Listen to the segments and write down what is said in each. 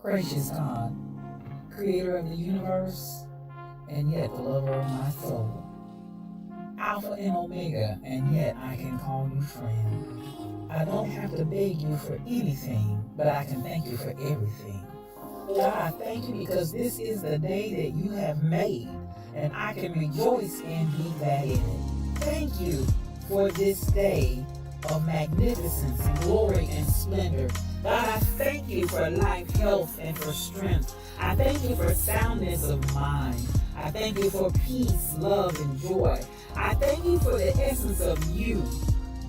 Gracious God, creator of the universe, and yet the lover of my soul. Alpha and Omega, and yet I can call you friend. I don't have to beg you for anything, but I can thank you for everything. God, I thank you because this is the day that you have made, and I can rejoice and be glad in it. Thank you for this day of magnificence, glory, and splendor. God, I thank you for life, health, and for strength. I thank you for soundness of mind. I thank you for peace, love, and joy. I thank you for the essence of you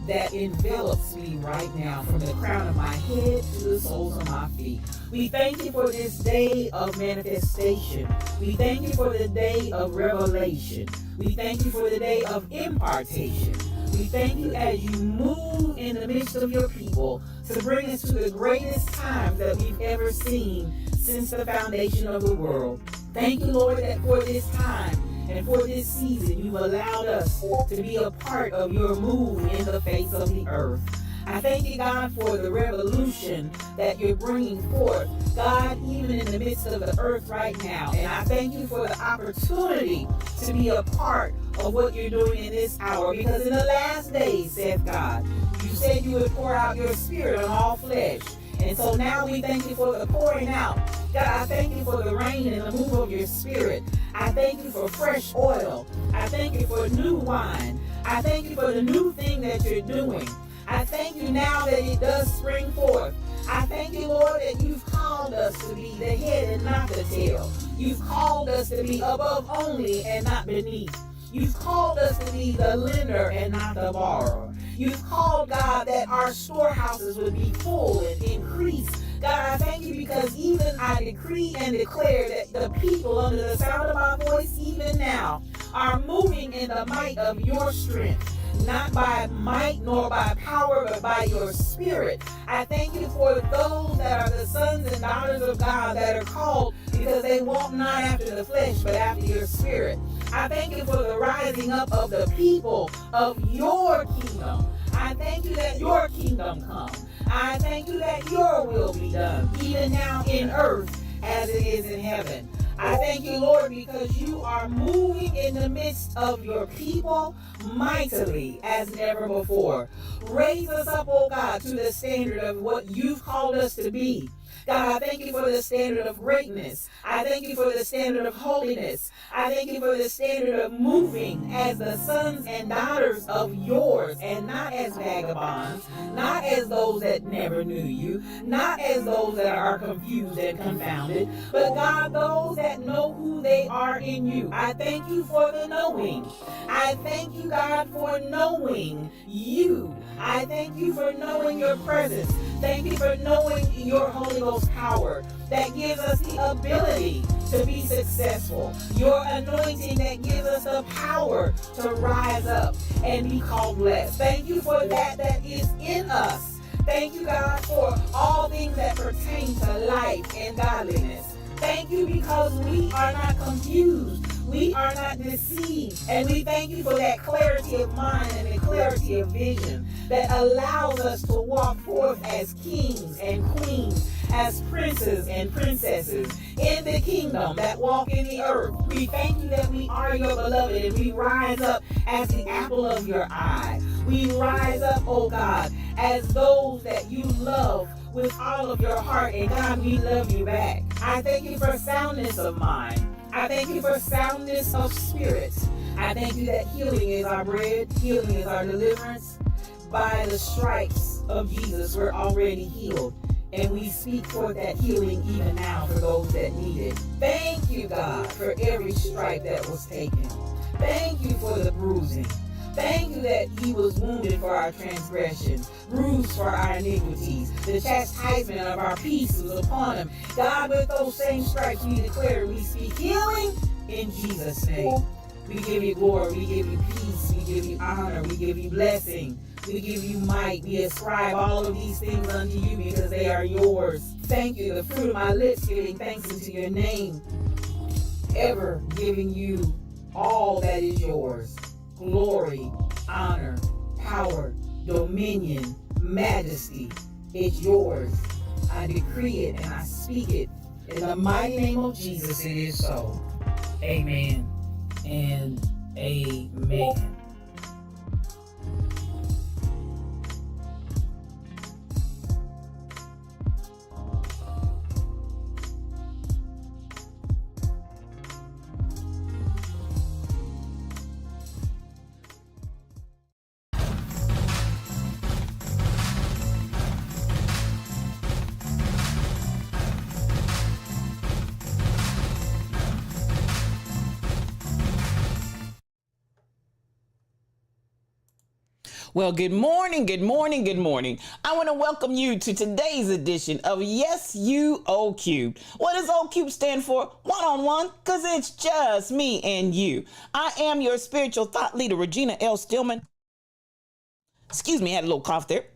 that envelops me right now, from the crown of my head to the soles of my feet. We thank you for this day of manifestation. We thank you for the day of revelation. We thank you for the day of impartation. We thank you as you move in the midst of your people to bring us to the greatest times that we've ever seen since the foundation of the world. Thank you, Lord, that for this time and for this season, you've allowed us to be a part of your move in the face of the earth. I thank you, God, for the revolution that you're bringing forth, God, even in the midst of the earth right now. And I thank you for the opportunity to be a part of what you're doing in this hour, because in the last days, saith God, you said you would pour out your spirit on all flesh. And so now we thank you for the pouring out. God, I thank you for the rain and the move of your spirit. I thank you for fresh oil. I thank you for new wine. I thank you for the new thing that you're doing. I thank you now that it does spring forth. I thank you, Lord, that you've called us to be the head and not the tail. You've called us to be above only and not beneath. You've called us to be the lender and not the borrower. You've called, God, that our storehouses would be full and increase. God, I thank you because even I decree and declare that the people under the sound of my voice even now are moving in the might of your strength. Not by might nor by power, but by your spirit. I thank you for those that are the sons and daughters of God that are called because they walk not after the flesh, but after your spirit. I thank you for the rising up of the people of your kingdom. I thank you that your kingdom come. I thank you that your will be done, even now in earth as it is in heaven. I thank you, Lord, because you are moving in the midst of your people mightily as never before. Raise us up, oh God, to the standard of what you've called us to be. God, I thank you for the standard of greatness. I thank you for the standard of holiness. I thank you for the standard of moving as the sons and daughters of yours, and not as vagabonds, not as those that never knew you, not as those that are confused and confounded, but God, those that know who they are in you. I thank you for the knowing. I thank you, God, for knowing you. I thank you for knowing your presence. Thank you for knowing your Holy Ghost power that gives us the ability to be successful. Your anointing that gives us the power to rise up and be called blessed. Thank you for that is in us. Thank you, God, for all things that pertain to life and godliness. Thank you because we are not confused. We are not deceived. And we thank you for that clarity of mind and the clarity of vision that allows us to walk forth as kings and queens, as princes and princesses in the kingdom that walk in the earth. We thank you that we are your beloved, and we rise up as the apple of your eye. We rise up, oh God, as those that you love with all of your heart, and God, we love you back. I thank you for soundness of mind. I thank you for soundness of spirit. I thank you that healing is our bread, healing is our deliverance. By the stripes of Jesus, we're already healed. And we speak forth that healing even now for those that need it. Thank you, God, for every stripe that was taken. Thank you for the bruising. Thank you that he was wounded for our transgressions, bruised for our iniquities. The chastisement of our peace was upon him. God, with those same stripes we declare, we speak healing in Jesus' name. We give you glory. We give you peace. We give you honor. We give you blessing. We give you might. We ascribe all of these things unto you because they are yours. Thank you. The fruit of my lips giving thanks unto your name. Ever giving you all that is yours. Glory, honor, power, dominion, majesty. It's yours. I decree it and I speak it. In the mighty name of Jesus, it is so. Amen and amen. Well, good morning, good morning, good morning. I want to welcome you to today's edition of Yes You O Cubed. What does O Cubed stand for? One-on-one, because it's just me and you. I am your spiritual thought leader, Regina L. Stillman. Excuse me, I had a little cough there.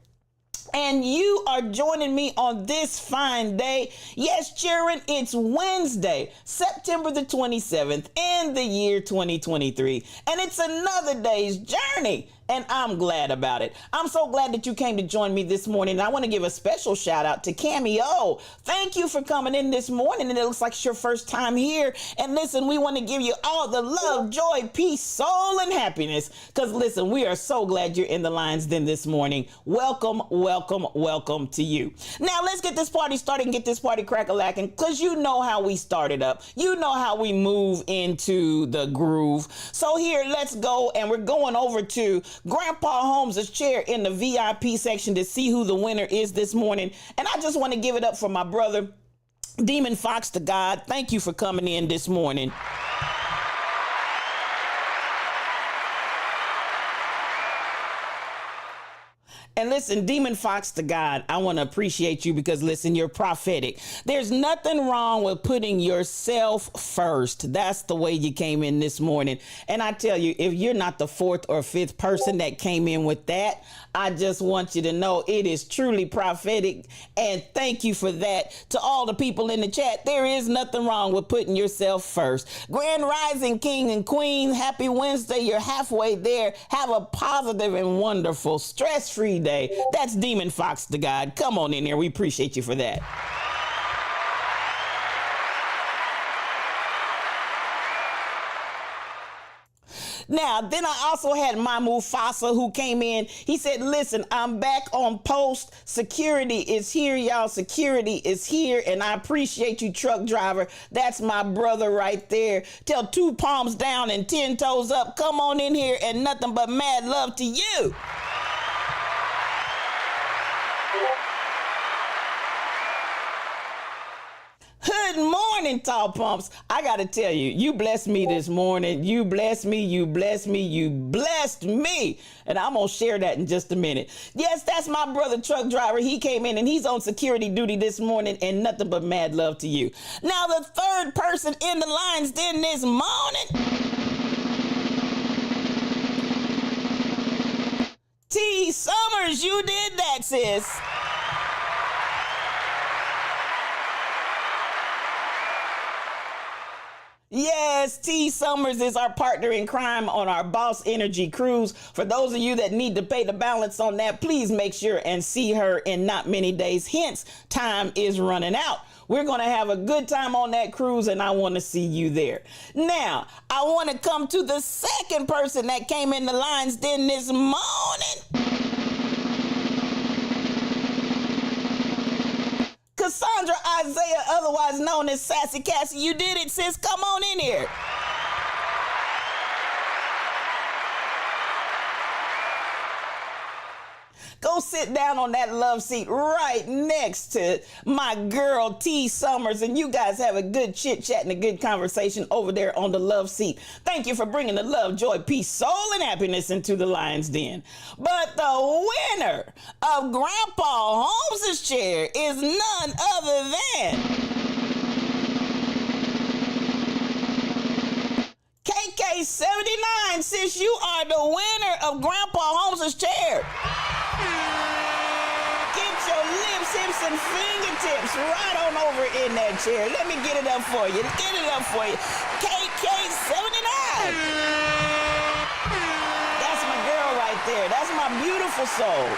And you are joining me on this fine day. Yes, children, it's Wednesday, September the 27th in the year 2023. And it's another day's journey. And I'm glad about it. I'm so glad that you came to join me this morning. And I want to give a special shout out to Cameo. Thank you for coming in this morning. And it looks like it's your first time here. And listen, we want to give you all the love, joy, peace, soul, and happiness. Because listen, we are so glad you're in the Lions Den this morning. Welcome, welcome, welcome to you. Now let's get this party started and get this party crack-a-lacking. Because you know how we started up. You know how we move into the groove. So here, let's go. And we're going over to Grandpa Holmes' chair in the VIP section to see who the winner is this morning. And I just want to give it up for my brother, Demon Fox to God. Thank you for coming in this morning. And listen, Demon Fox to God, I want to appreciate you because, listen, you're prophetic. There's nothing wrong with putting yourself first. That's the way you came in this morning. And I tell you, if you're not the fourth or fifth person that came in with that, I just want you to know it is truly prophetic. And thank you for that. To all the people in the chat, there is nothing wrong with putting yourself first. Grand Rising King and Queen, happy Wednesday. You're halfway there. Have a positive and wonderful, stress-free day. That's Demon Fox to God. Come on in here. We appreciate you for that. Now, then I also had Mamu Fasa who came in. He said, listen, I'm back on post. Security is here, y'all. Security is here. And I appreciate you, truck driver. That's my brother right there. Tell 2 palms down and 10 toes up. Come on in here and nothing but mad love to you. Good morning, Tall Pumps. I got to tell you, you blessed me this morning. You blessed me, you blessed me, you blessed me. And I'm going to share that in just a minute. Yes, that's my brother, truck driver. He came in and he's on security duty this morning and nothing but mad love to you. Now, the third person in the Lions Den this morning, T. Summers, you did that, sis. Yes, T. Summers is our partner in crime on our Boss Energy cruise. For those of you that need to pay the balance on that, please make sure and see her in not many days. Hence, time is running out. We're going to have a good time on that cruise, and I want to see you there. Now, I want to come to the second person that came in the Lions Den this morning. Cassandra Isaiah, otherwise known as Sassy Cassie. You did it, sis. Come on in here. Go sit down on that love seat right next to my girl T. Summers, and you guys have a good chit chat and a good conversation over there on the love seat. Thank you for bringing the love, joy, peace, soul, and happiness into the Lions Den. But the winner of Grandpa Holmes' chair is none other than KK KK79, sis, you are the winner of Grandpa Holmes' chair. Get your lips, hips, and fingertips right on over in that chair. Let me get it up for you. Get it up for you. KK79. That's my girl right there. That's my beautiful soul.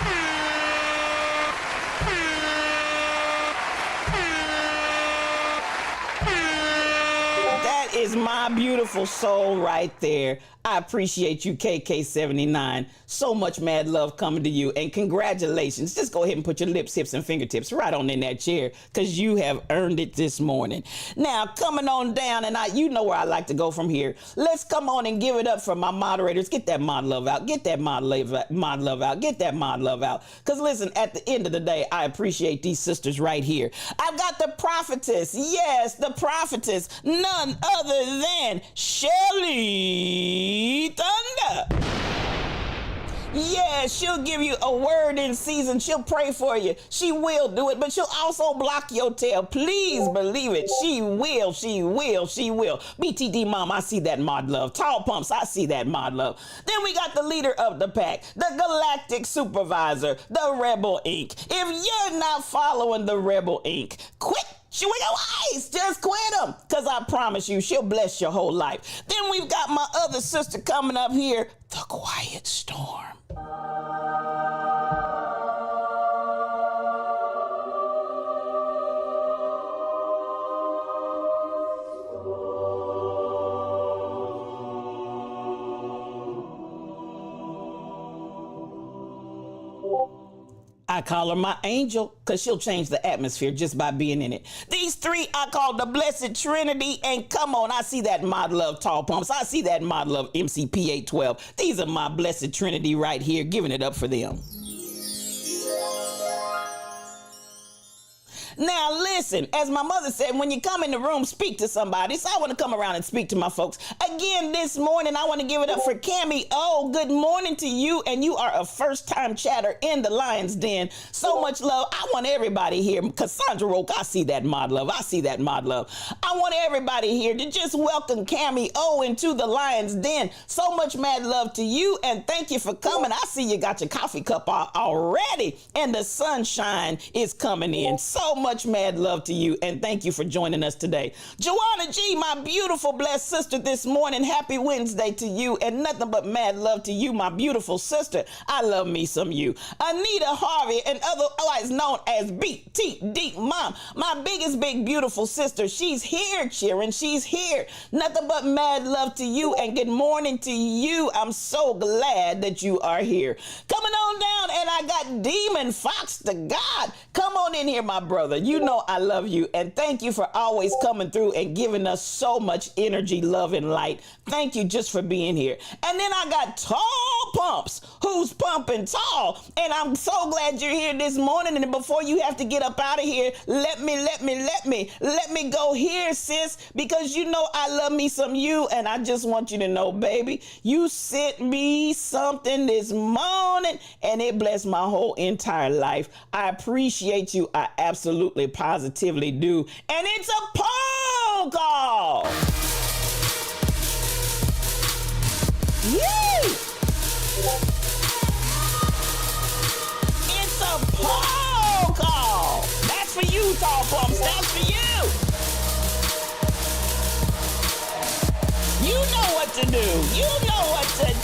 That is my beautiful soul right there. I appreciate you, KK79. So much mad love coming to you, and congratulations. Just go ahead and put your lips, hips, and fingertips right on in that chair, because you have earned it this morning. Now, coming on down, and you know where I like to go from here. Let's come on and give it up for my moderators. Get that mod love out. Get that mod love out. Get that mod love out. Because listen, at the end of the day, I appreciate these sisters right here. I've got the prophetess. Yes, the prophetess. None other than Shelly Thunder. Yeah, she'll give you a word in season. She'll pray for you. She will do it, but she'll also block your tail. Please believe it. She will. She will. She will. BTD Mom, I see that mod love. Tall Pumps, I see that mod love. Then we got the leader of the pack, the galactic supervisor, the Rebel Inc. If you're not following the Rebel Inc., quit. Your eyes, just quit them, because I promise you, she'll bless your whole life. Then we've got my other sister coming up here, the Quiet Storm. I call her my angel, because she'll change the atmosphere just by being in it. These three I call the Blessed Trinity, and come on, I see that mod love Tall Pumps. I see that mod love MCP812. These are my Blessed Trinity right here, giving it up for them. Now listen, as my mother said, when you come in the room, speak to somebody. So I want to come around and speak to my folks. Again, this morning, I want to give it up for Cammy. Oh, good morning to you. And you are a first-time chatter in the Lion's Den. So much love. I want everybody here. Cassandra Roke, I see that mod love. I see that mod love. I want everybody here to just welcome Cammy O into the Lion's Den. So much mad love to you, and thank you for coming. I see you got your coffee cup already, and the sunshine is coming in. So much mad love to you, and thank you for joining us today. Joanna G, my beautiful blessed sister this morning, happy Wednesday to you, and nothing but mad love to you, my beautiful sister. I love me some you. Anita Harvey, and otherwise known as BTD Mom, my biggest big beautiful sister. She's here cheering. She's here. Nothing but mad love to you, and good morning to you. I'm so glad that you are here. Coming on down, and I got Demon Fox to God. Come on in here, my brother. You know I love you, and thank you for always coming through and giving us so much energy, love, and light. Thank you just for being here. And then I got Tall Pumps, who's pumping tall, and I'm so glad you're here this morning. And before you have to get up out of here, let me go here, sis, because you know I love me some you, and I just want you to know, baby, you sent me something this morning, and it blessed my whole entire life. I appreciate you. I absolutely positively do. And it's a poll call. Yay! It's a poll call. That's for you, Tall Pumps. That's for you. You know what to do. You know what to do.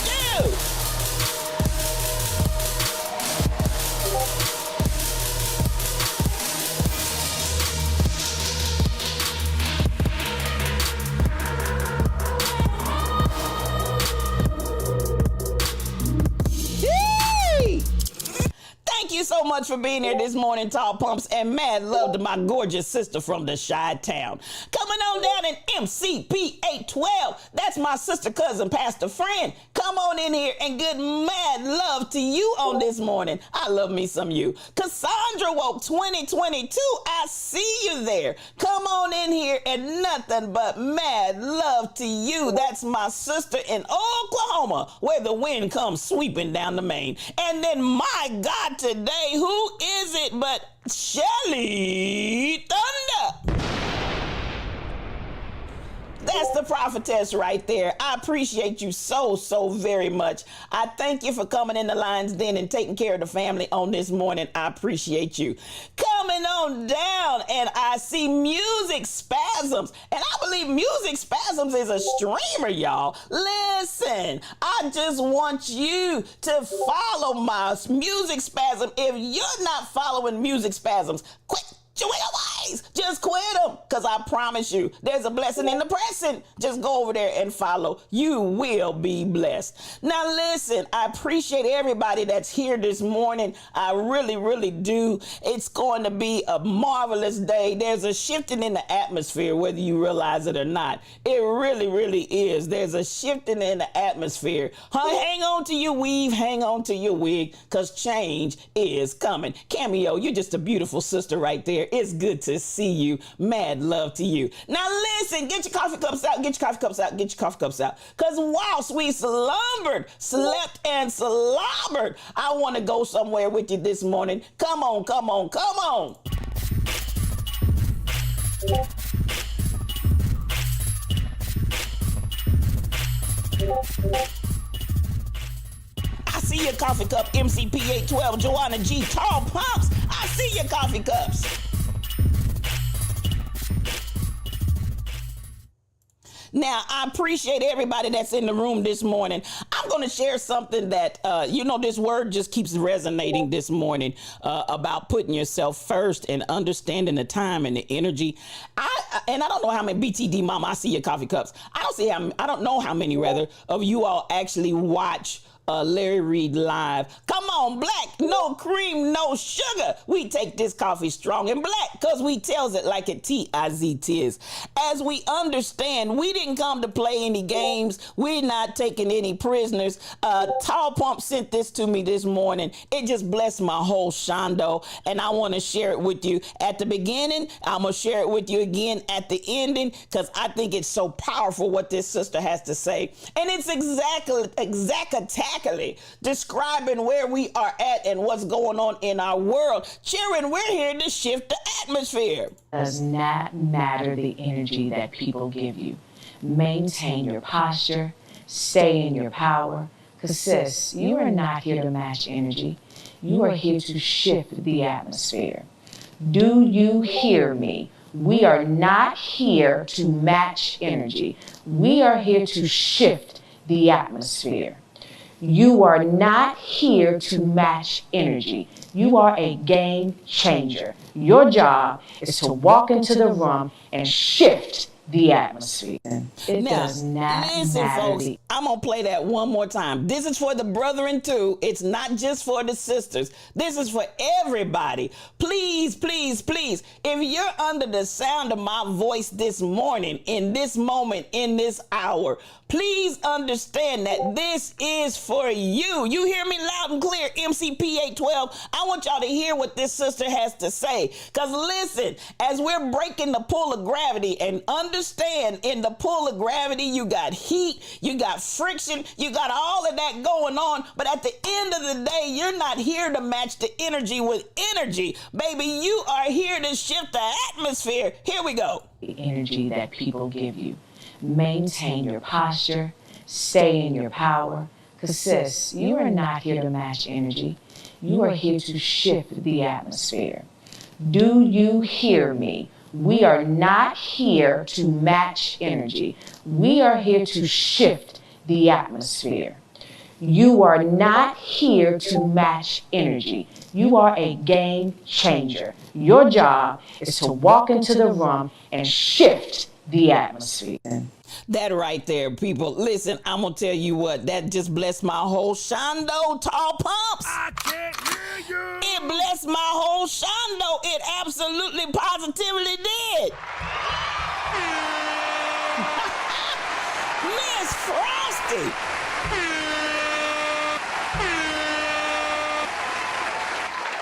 Thank you so much for being here this morning, Tall Pumps, and mad love to my gorgeous sister from the Chi-Town. Coming on down in MCP 812, that's my sister, cousin, pastor friend. Come on in here, and good mad love to you on this morning. I love me some you. Cassandra Woke 2022, I see you there. Come on in here, and nothing but mad love to you. That's my sister in Oklahoma, where the wind comes sweeping down the main. And then, my God, today, who is it but Shelly Thunder? That's the prophetess right there. I appreciate you so very much. I thank you for coming in the Lions Den and taking care of the family on this morning. I appreciate you. Coming on down, and I see Music Spasms. And I believe Music Spasms is a streamer, y'all. Listen, I just want you to follow my Music Spasm. If you're not following Music Spasms, quit your ways. Just quit them, because I promise you, there's a blessing in the pressing. Just go over there and follow. You will be blessed. Now, listen, I appreciate everybody that's here this morning. I really do. It's going to be a marvelous day. There's a shifting in the atmosphere, whether you realize it or not. It really is. There's a shifting in the atmosphere. Hang on to your weave, hang on to your wig, because change is coming. Cameo, you're just a beautiful sister right there. It's good to see you. Mad love to you. Now listen, get your coffee cups out, get your coffee cups out, get your coffee cups out. Because whilst we slumbered, slept, and slobbered, I want to go somewhere with you this morning. Come on, come on, come on. I see your coffee cup, MCP 812, Joanna G, Tall Pumps. I see your coffee cups. Now, I appreciate everybody that's in the room this morning. I'm going to share something that, this word just keeps resonating this morning about putting yourself first and understanding the time and the energy. I don't know how many BTD Mama, I see your coffee cups. I don't know how many rather of you all actually watch Larry Reed Live. Come on, black, no cream, no sugar. We take this coffee strong and black because we tells it like it T-I-Z-Tis. As we understand, we didn't come to play any games. We're not taking any prisoners. Tall Pump sent this to me this morning. It just blessed my whole shondo, and I want to share it with you at the beginning. I'm going to share it with you again at the ending because I think it's so powerful what this sister has to say. And it's exactly describing where we are at and what's going on in our world. Cheering, we're here to shift the atmosphere. Does not matter the energy that people give you. Maintain your posture, stay in your power. Because sis, you are not here to match energy. You are here to shift the atmosphere. Do you hear me? We are not here to match energy. We are here to shift the atmosphere. You are not here to match energy. You are a game changer. Your job is to walk into the room and shift the atmosphere. It does not listen, matter. folks, I'm going to play that one more time. This is for the brethren too. It's not just for the sisters. This is for everybody. Please, please, please, if you're under the sound of my voice this morning, in this moment, in this hour, please understand that this is for you. You hear me loud and clear, MCP 812. I want y'all to hear what this sister has to say. Because listen, as we're breaking the pull of gravity, and understand in the pull of gravity, you got heat, you got friction, you got all of that going on. But at the end of the day, you're not here to match the energy with energy. Baby, you are here to shift the atmosphere. Here we go. The energy that people give you. Maintain your posture, stay in your power. Because sis, you are not here to match energy. You are here to shift the atmosphere. Do you hear me? We are not here to match energy. We are here to shift the atmosphere. You are not here to match energy. You are a game changer. Your job is to walk into the room and shift the atmosphere. That right there, people. Listen, I'm going to tell you what, that just blessed my whole shondo, Tall Pumps. I can't hear you. It blessed my whole shondo. It absolutely, positively did. Miss Frosty.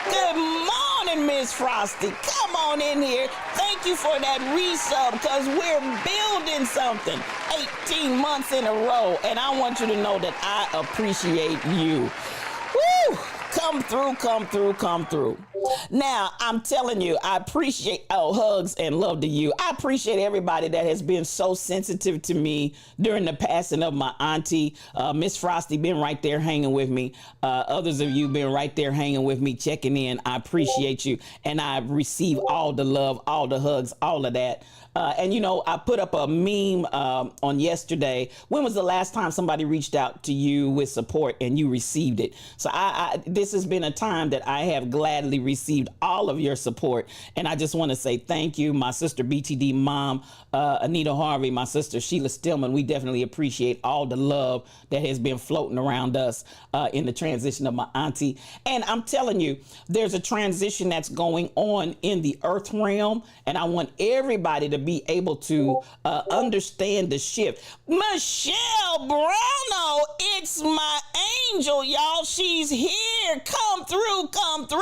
Good morning, Miss Frosty. Come on in here. Thank you for that resub, because we're building something 18 months in a row, and I want you to know that I appreciate you. Woo! Come through, come through, come through. Now, I'm telling you, I appreciate hugs and love to you. I appreciate everybody that has been so sensitive to me during the passing of my auntie. Miss Frosty been right there hanging with me. Others of you been right there hanging with me, checking in. I appreciate you. And I receive all the love, all the hugs, all of that. And, you know, I put up a meme on yesterday. When was the last time somebody reached out to you with support and you received it? So this has been a time that I have gladly received all of your support. And I just want to say thank you. My sister BTD mom, Anita Harvey, my sister Sheila Stillman, we definitely appreciate all the love that has been floating around us in the transition of my auntie. And I'm telling you, there's a transition that's going on in the earth realm. And I want everybody to be able to understand the shift. Michelle Brownell, it's my angel, y'all. She's here. Come through, come through.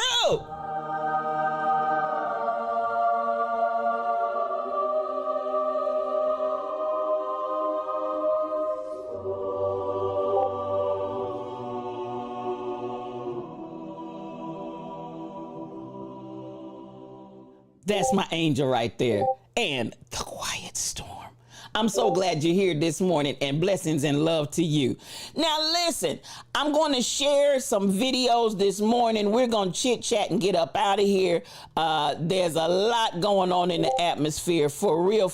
That's my angel right there. And the quiet storm. I'm so glad you're here this morning, and blessings and love to you. Now, listen, I'm going to share some videos this morning. We're going to chit chat and get up out of here. There's a lot going on in the atmosphere, for real.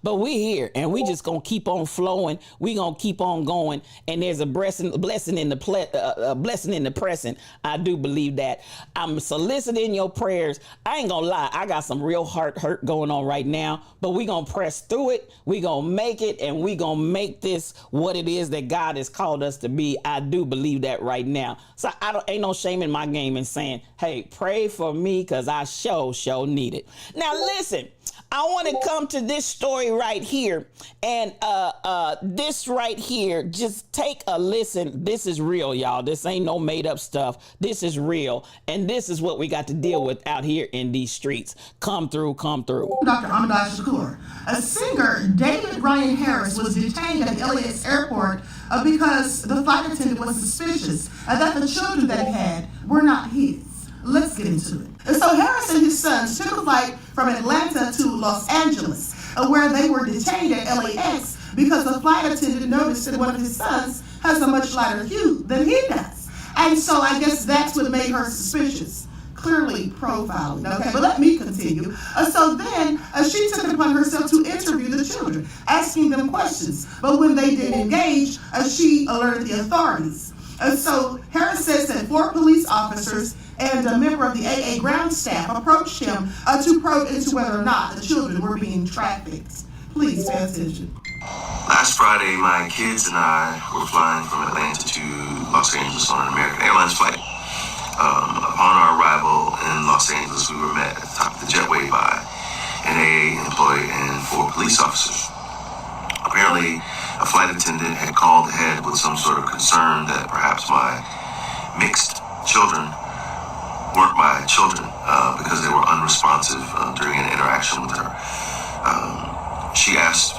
But we're here, and we just going to keep on flowing. We're going to keep on going. And there's a blessing in the present. I do believe that. I'm soliciting your prayers. I ain't going to lie. I got some real heart hurt going on right now, but we're going to press through it. We're going to make it, and we're going to make this what it is that God has called us to be. I do believe that right now. So ain't no shame in my game in saying, hey, pray for me, because I sure need it. Now, listen, I want to come to this story right here. And this right here, just take a listen. This is real, y'all. This ain't no made up stuff. This is real. And this is what we got to deal with out here in these streets. Come through. Dr. Ahmadai Shakur. A singer, David Ryan Harris, was detained at the LAX airport because the flight attendant was suspicious that the children that he had were not his. Let's get into it. And so Harris and his sons took a flight from Atlanta to Los Angeles, where they were detained at LAX because the flight attendant noticed that one of his sons has a much lighter hue than he does. And so I guess that's what made her suspicious. Clearly profiling. Okay, but let me continue. So then she took it upon herself to interview the children, asking them questions. But when they didn't engage, she alerted the authorities. So Harris says that 4 police officers and a member of the AA ground staff approached him to probe into whether or not the children were being trafficked. Please pay attention. Last Friday, my kids and I were flying from Atlanta to Los Angeles on an American Airlines flight. Upon our arrival in Los Angeles, we were met at the top of the jetway by an AA employee and 4 police officers. Apparently, a flight attendant had called ahead with some sort of concern that perhaps my mixed children weren't my children because they were unresponsive during an interaction with her. She asked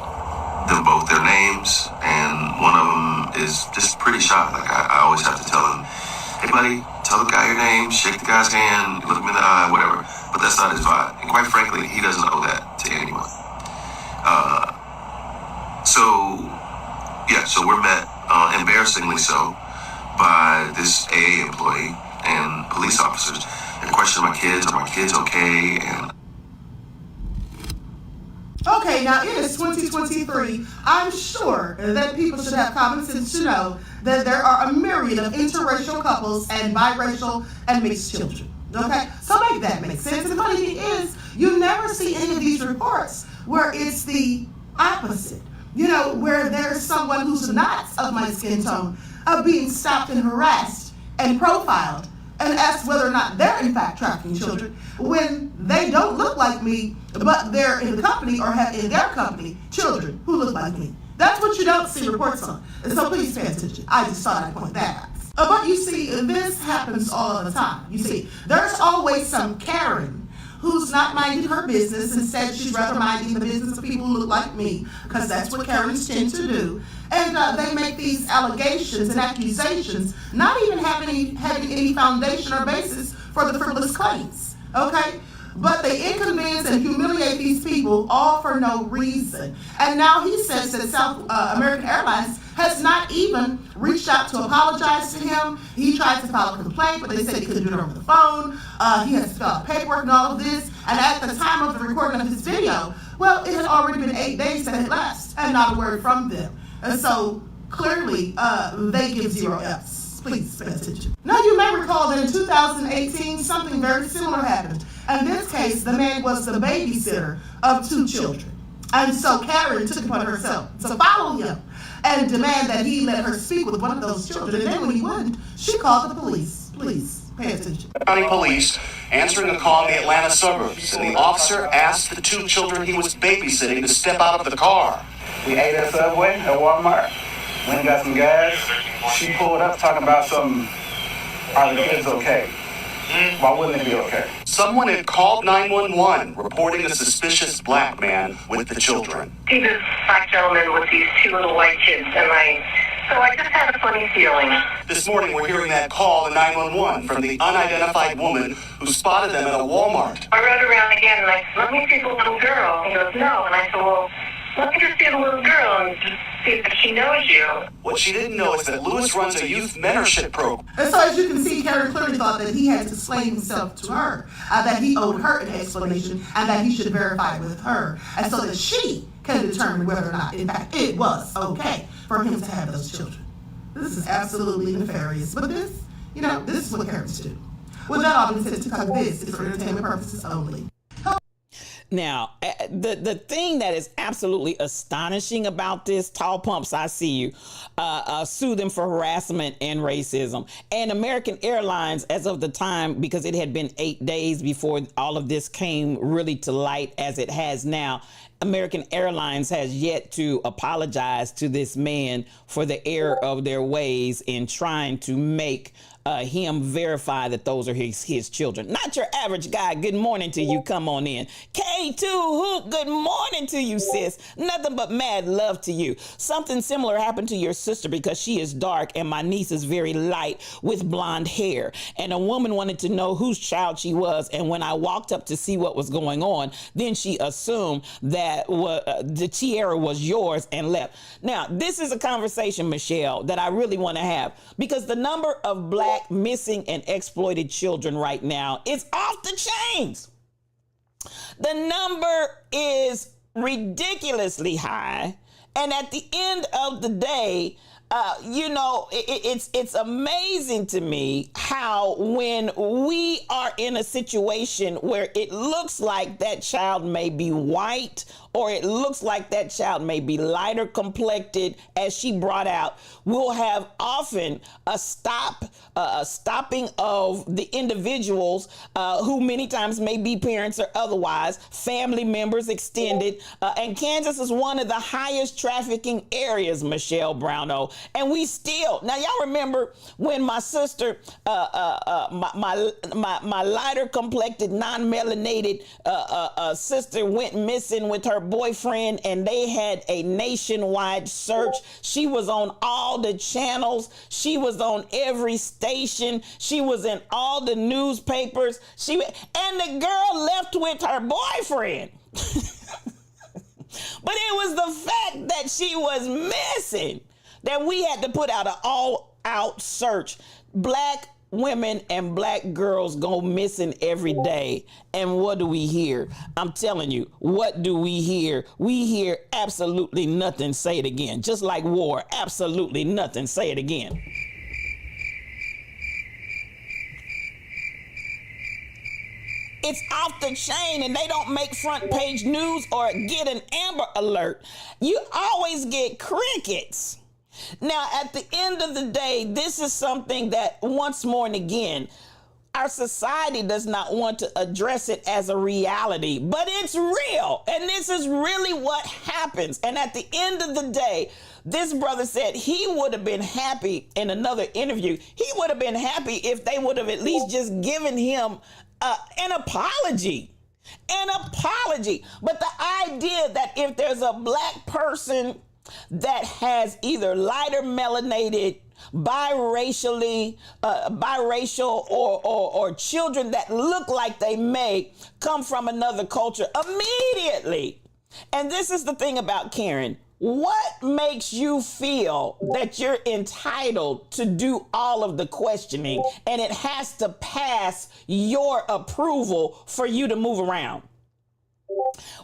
them both their names, and one of them is just pretty shy. Like I always have to tell him, hey buddy, tell the guy your name, shake the guy's hand, look him in the eye, whatever. But that's not his vibe. And quite frankly, he doesn't owe that to anyone. So we're met, embarrassingly so, by this AA employee and police officers. And question my kids, are my kids okay? And okay, now it is 2023. I'm sure that people should have common sense to know that there are a myriad of interracial couples and biracial and mixed children. Okay, so make that make sense. And the funny thing is, you never see any of these reports where it's the opposite. You know, where there's someone who's not of my skin tone being stopped and harassed and profiled and asked whether or not they're in fact trafficking children when they don't look like me, but they're in the company or have in their company children who look like me. That's what you don't see reports on. And so please pay attention. I just thought I'd point that out. But you see, this happens all the time. You see, there's always some Karen who's not minding her business. Instead, she's rather minding the business of people who look like me, because that's what Karens tend to do. And they make these allegations and accusations, not even having any foundation or basis for the frivolous claims, okay? But they inconvenience and humiliate these people all for no reason. And now he says that South American Airlines has not even reached out to apologize to him. He tried to file a complaint, but they said he couldn't do it over the phone. He has to fill out paperwork and all of this. And at the time of the recording of his video, well, it had already been 8 days that had lapsed and not a word from them. And so clearly they give 0 Fs. Please pay attention. Now you may recall that in 2018, something very similar happened. In this case, the man was the babysitter of 2 children. And so Karen took it upon herself to follow him and demand that he let her speak with one of those children. And then when he wouldn't, she called the police. Please pay attention. County Police answering a call in the Atlanta suburbs, and the officer asked the 2 children he was babysitting to step out of the car. We ate at Subway, at Walmart, went and got some gas. She pulled up talking about something, are the kids okay? Why wouldn't it be okay? Someone had called 911 reporting a suspicious black man with the children. He's a black gentleman with these 2 little white kids, and I just had a funny feeling. This morning we're hearing that call to 911 from the unidentified woman who spotted them at a Walmart. I rode around again and I said, let me see the little girl. He goes, no. And I said, well, let me just see the little girl and just see if she knows you. What she didn't know is that Lewis runs a youth mentorship program. And so as you can see, Karen clearly thought that he had to explain himself to her, that he owed her an explanation and that he should verify with her. And so that she can determine whether or not, in fact, it was okay for him to have those children. This is absolutely nefarious. But this is what parents do. With that all being said, TikTok this is for entertainment purposes only. Now, the thing that is absolutely astonishing about this, Tall Pumps, I see you, sue them for harassment and racism. And American Airlines, as of the time, because it had been 8 days before all of this came really to light as it has now, American Airlines has yet to apologize to this man for the error of their ways in trying to make him verify that those are his children. Not your average guy. Good morning to you. Come on in. K2 Hoop, good morning to you, sis. Nothing but mad love to you. Something similar happened to your sister because she is dark and my niece is very light with blonde hair. And a woman wanted to know whose child she was. And when I walked up to see what was going on, then she assumed that the tiara was yours and left. Now, this is a conversation, Michelle, that I really want to have because the number of black missing and exploited children right now is off the chains. The number is ridiculously high. And at the end of the day, it's amazing to me how when we are in a situation where it looks like that child may be white or it looks like that child may be lighter complected, as she brought out, we'll have often a stopping of the individuals who many times may be parents or otherwise, family members extended. And Kansas is one of the highest trafficking areas, Michelle Browno. And we still, now y'all remember when my sister, my lighter complected, non-melanated sister went missing with her boyfriend and they had a nationwide search. She was on all the channels. She was on every station. She was in all the newspapers. And the girl left with her boyfriend. But it was the fact that she was missing that we had to put out an all-out search. Black women and black girls go missing every day. And what do we hear? I'm telling you, what do we hear? We hear absolutely nothing. Say it again. Just like war, absolutely nothing. Say it again. It's off the chain and they don't make front page news or get an Amber Alert. You always get crickets. Now, at the end of the day, this is something that once more and again, our society does not want to address it as a reality, but it's real. And this is really what happens. And at the end of the day, this brother said he would have been happy in another interview. He would have been happy if they would have at least just given him an apology. An apology. But the idea that if there's a black person that has either lighter melanated, biracial or children that look like they may come from another culture immediately. And this is the thing about Karen. What makes you feel that you're entitled to do all of the questioning and it has to pass your approval for you to move around?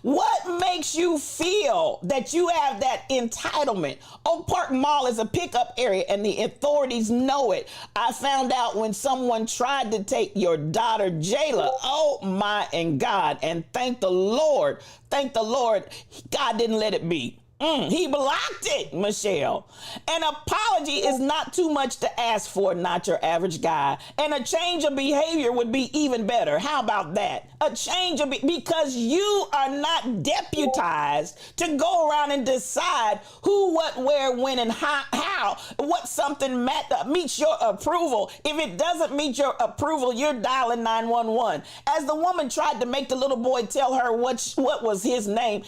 What makes you feel that you have that entitlement? Oak Park Mall is a pickup area and the authorities know it. I found out when someone tried to take your daughter, Jayla. Oh my and God. And thank the Lord, God didn't let it be. He blocked it, Michelle. An apology is not too much to ask for, not your average guy. And a change of behavior would be even better. How about that? A change of because you are not deputized to go around and decide who, what, where, when, and how what something meets your approval. If it doesn't meet your approval, you're dialing 911. As the woman tried to make the little boy tell her what was his name,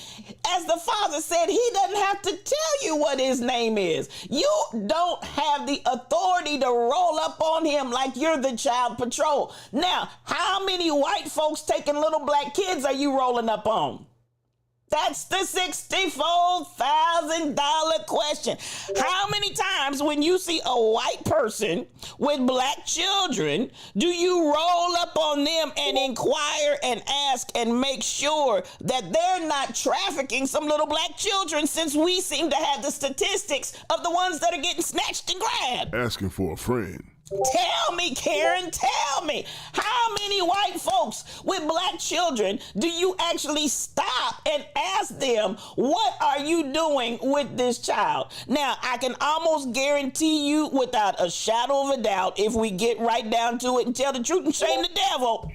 as the father said, he doesn't have to tell you what his name is. You don't have the authority to roll up on him like you're the child patrol. Now, how many white folks taking little black kids are you rolling up on? That's the $64,000 question. How many times when you see a white person with black children, do you roll up on them and inquire and ask and make sure that they're not trafficking some little black children, since we seem to have the statistics of the ones that are getting snatched and grabbed? Asking for a friend. Tell me, Karen, tell me, how many white folks with black children do you actually stop and ask them, what are you doing with this child? Now, I can almost guarantee you without a shadow of a doubt, if we get right down to it and tell the truth and shame the devil,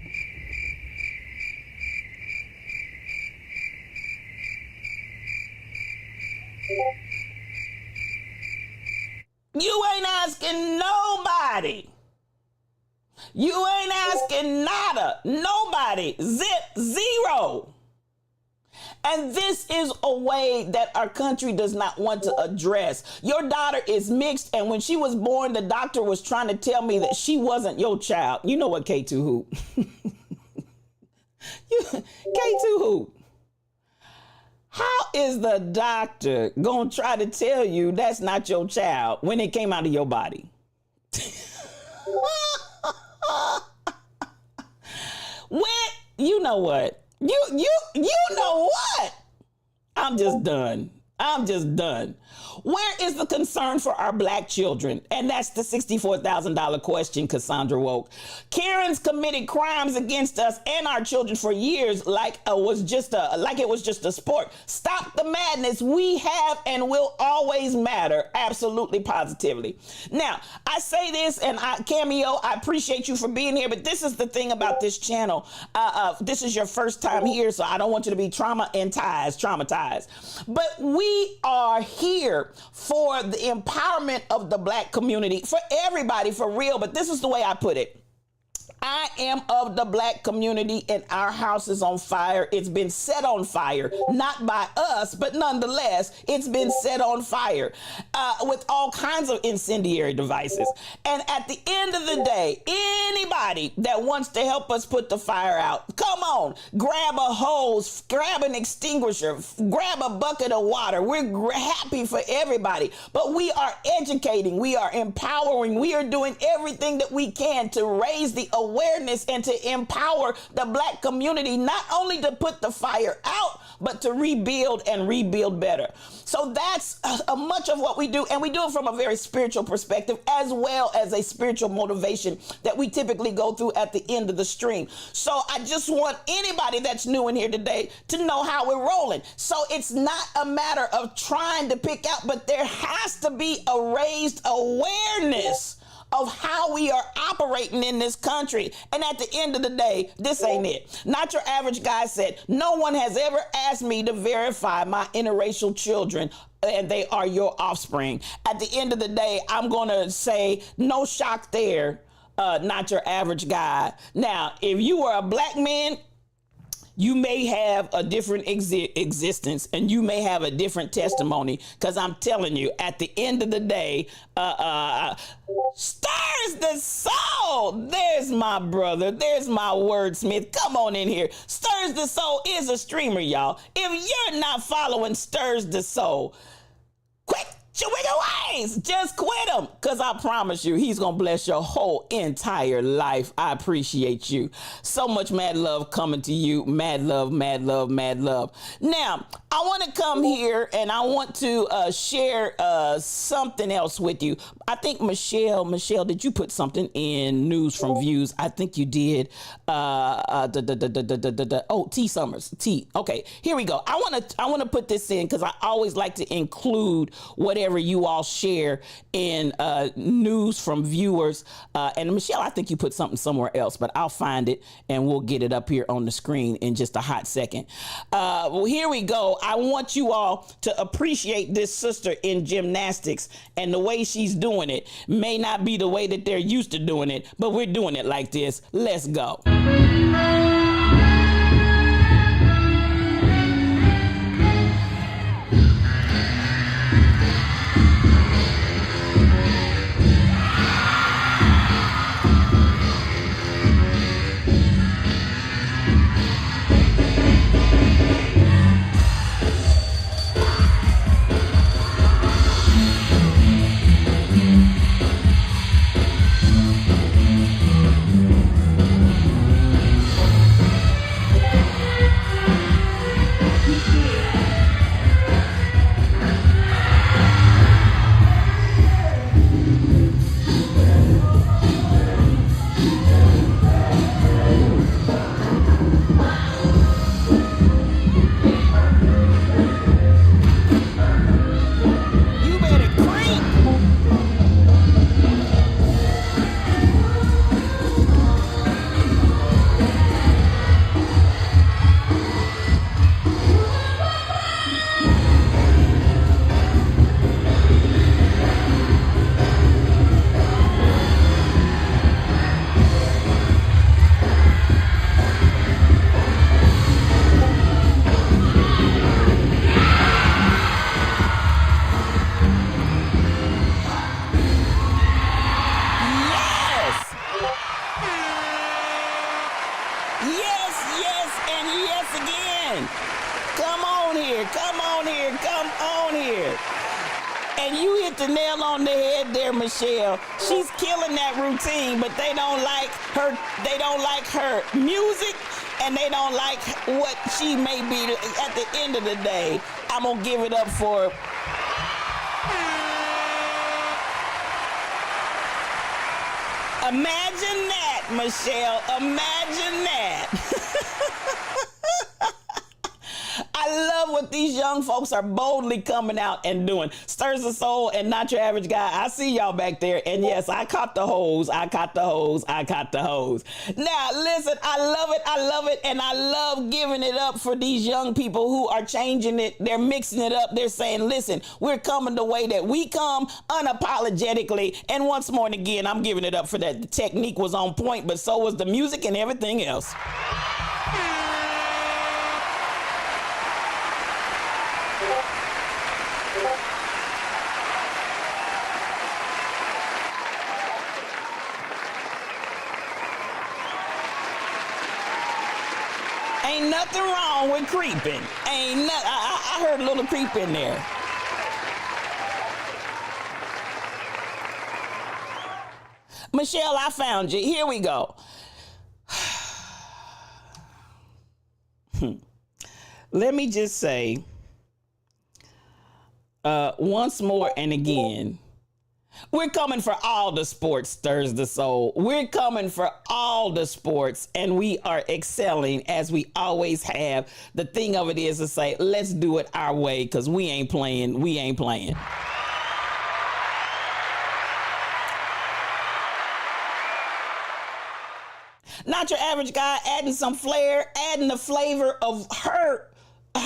you ain't asking nobody. You ain't asking nada. Nobody. Zip. Zero. And this is a way that our country does not want to address. Your daughter is mixed, and when she was born, the doctor was trying to tell me that she wasn't your child. You know what, K2 Hoop? K2 Hoop. How is the doctor going to try to tell you that's not your child when it came out of your body? You know what? You know what? I'm just done. Where is the concern for our black children? And that's the $64,000 question, Cassandra Woke. Karen's committed crimes against us and our children for years like it was just a sport. Stop the madness. We have and will always matter. Absolutely, positively. Now, I say this, and Cameo, I appreciate you for being here, but this is the thing about this channel. This is your first time here, so I don't want you to be traumatized. But we are here for the empowerment of the black community, for everybody, for real. But this is the way I put it. I am of the black community, and our house is on fire. It's been set on fire, not by us, but nonetheless, it's been set on fire with all kinds of incendiary devices. And at the end of the day, anybody that wants to help us put the fire out, come on, grab a hose, grab an extinguisher, grab a bucket of water. We're happy for everybody, but we are educating, we are empowering, we are doing everything that we can to raise the awareness and to empower the black community, not only to put the fire out, but to rebuild and rebuild better. So that's much of what we do. And we do it from a very spiritual perspective, as well as a spiritual motivation that we typically go through at the end of the stream. So I just want anybody that's new in here today to know how we're rolling. So it's not a matter of trying to pick out, but there has to be a raised awareness of how we are operating in this country. And at the end of the day, this ain't it. Not Your Average Guy said, no one has ever asked me to verify my interracial children, and they are your offspring. At the end of the day, I'm going to say no shock there, Not Your Average Guy. Now, if you were a black man, You may have a different existence, and you may have a different testimony, because I'm telling you, at the end of the day, stirs the soul. There's my brother. There's my wordsmith. Come on in here. Stirs the Soul is a streamer, y'all. If you're not following Stirs the Soul, quit your wicked ways. Just quit him, because I promise you, he's going to bless your whole entire life. I appreciate you. So much mad love coming to you. Mad love, mad love, mad love. Now, I want to come here and I want to share something else with you. I think Michelle, did you put something in News from Views? I think you did. T Summers. T. Okay, here we go. I want to put this in because I always like to include whatever you all share in news from viewers. And Michelle, I think you put something somewhere else, but I'll find it and we'll get it up here on the screen in just a hot second. Well, here we go. I want you all to appreciate this sister in gymnastics, and the way she's doing it may not be the way that they're used to doing it, but we're doing it like this. Let's go. The nail on the head there, Michelle. She's killing that routine, but they don't like her music, and they don't like what she may be. At the end of the day, I'm gonna give it up for imagine that, Michelle. Imagine that. I love what these young folks are boldly coming out and doing. Stirs the Soul and Not Your Average Guy. I see y'all back there. And yes, I caught the hose. Now, listen, I love it. And I love giving it up for these young people who are changing it. They're mixing it up. They're saying, listen, we're coming the way that we come, unapologetically. And once more and again, I'm giving it up for that. The technique was on point, but so was the music and everything else. Ain't nothing wrong with creeping. I heard a little creep in there. Michelle, I found you. Here we go. Let me just say, once more and again, we're coming for all the sports, Stirs the Soul. We're coming for all the sports, and we are excelling as we always have. The thing of it is to say, let's do it our way, because we ain't playing. Not Your Average Guy, adding some flair, adding the flavor of her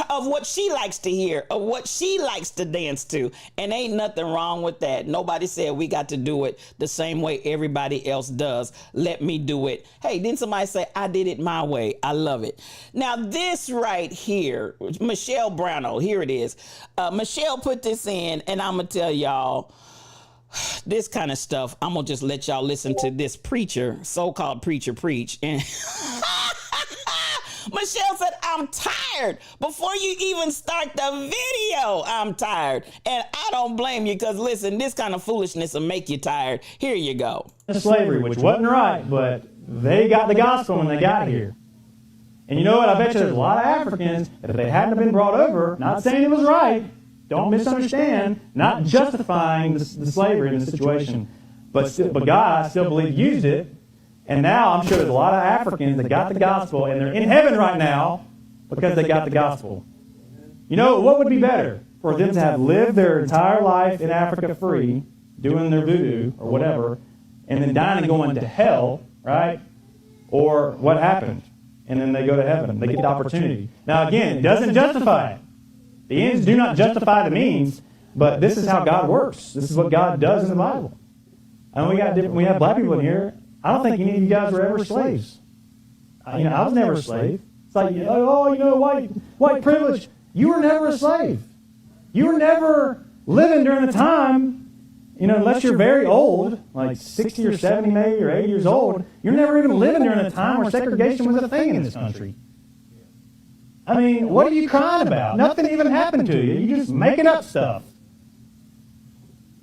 of what she likes to hear, of what she likes to dance to. And ain't nothing wrong with that. Nobody said we got to do it the same way everybody else does. Let me do it. Hey, didn't somebody say I did it my way? I love it. Now this right here, Michelle Brownell, here it is. Michelle put this in, and I'm going to tell y'all, this kind of stuff, I'm going to just let y'all listen to this preacher, so-called preacher, preach. And Michelle said, I'm tired. Before you even start the video, I'm tired. And I don't blame you, because listen, this kind of foolishness will make you tired. Here you go. Slavery, which wasn't right, but they got the gospel when they got here. And you know what? I bet you there's a lot of Africans that if they hadn't been brought over, not saying it was right, don't misunderstand, not justifying the slavery in the situation, but God, I still believe, used it. And now I'm sure there's a lot of Africans that got the gospel, and they're in heaven right now because they got the gospel. You know, what would be better? For them to have lived their entire life in Africa free, doing their voodoo or whatever, and then dying and going to hell, right? Or what happened? And then they go to heaven. They get the opportunity. Now again, it doesn't justify it. The ends do not justify the means, but this is how God works. This is what God does in the Bible. And we have black people in here. I don't think any of you guys were ever slaves. I was never a slave. It's like, white privilege. You were never a slave. You were never living during the time, unless you're very old, like 60 or 70 maybe, or 80 years old, you're never even living during a time where segregation was a thing in this country. I mean, what are you crying about? Nothing even happened to you. You're just making up stuff.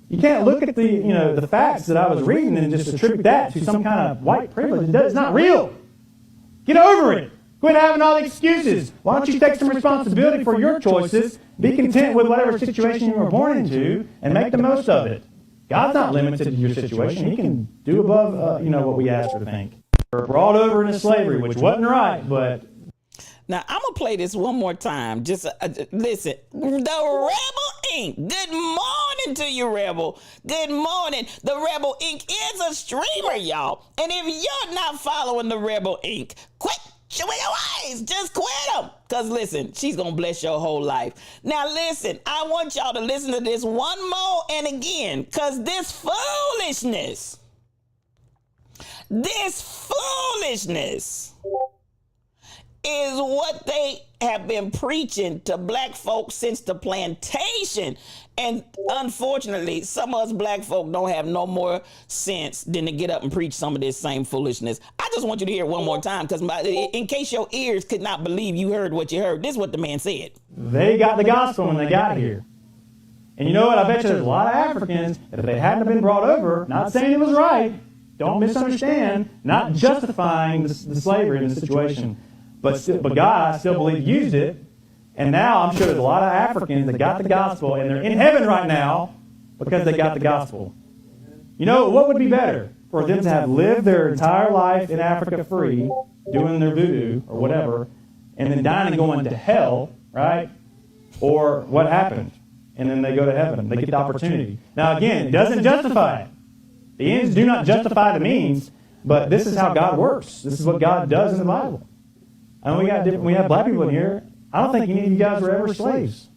You can't look at the facts that I was reading and just attribute that to some kind of white privilege. It's not real. Get over it. Quit having all the excuses. Why don't you take some responsibility for your choices, be content with whatever situation you were born into, and make the most of it. God's not limited to your situation. He can do above, what we ask or think. We're brought over into slavery, which wasn't right, but... Now, I'm going to play this one more time. Just listen. The Rebel Inc. Good morning to you, Rebel. Good morning. The Rebel Inc. is a streamer, y'all. And if you're not following the Rebel Inc., quit your ways. Just quit them. Because listen, she's going to bless your whole life. Now, listen, I want y'all to listen to this one more and again. Because this foolishness is what they have been preaching to black folks since the plantation. And unfortunately, some of us black folk don't have no more sense than to get up and preach some of this same foolishness. I just want you to hear it one more time, because in case your ears could not believe you heard what you heard, this is what the man said. They got the gospel when they got here. And you know what? I bet you there's a lot of Africans that if they hadn't been brought over, not saying it was right, don't misunderstand, not justifying the slavery in the situation, but God, I still believe, used it. And now I'm sure there's a lot of Africans that got the gospel, and they're in heaven right now because they got the gospel. You know, what would be better? For them to have lived their entire life in Africa free, doing their voodoo or whatever, and then dying and going to hell, right? Or what happened? And then they go to heaven. They get the opportunity. Now again, it doesn't justify it. The ends do not justify the means, but this is how God works. This is what God does in the Bible. And we have black people in here. I don't think any of you guys were ever slaves.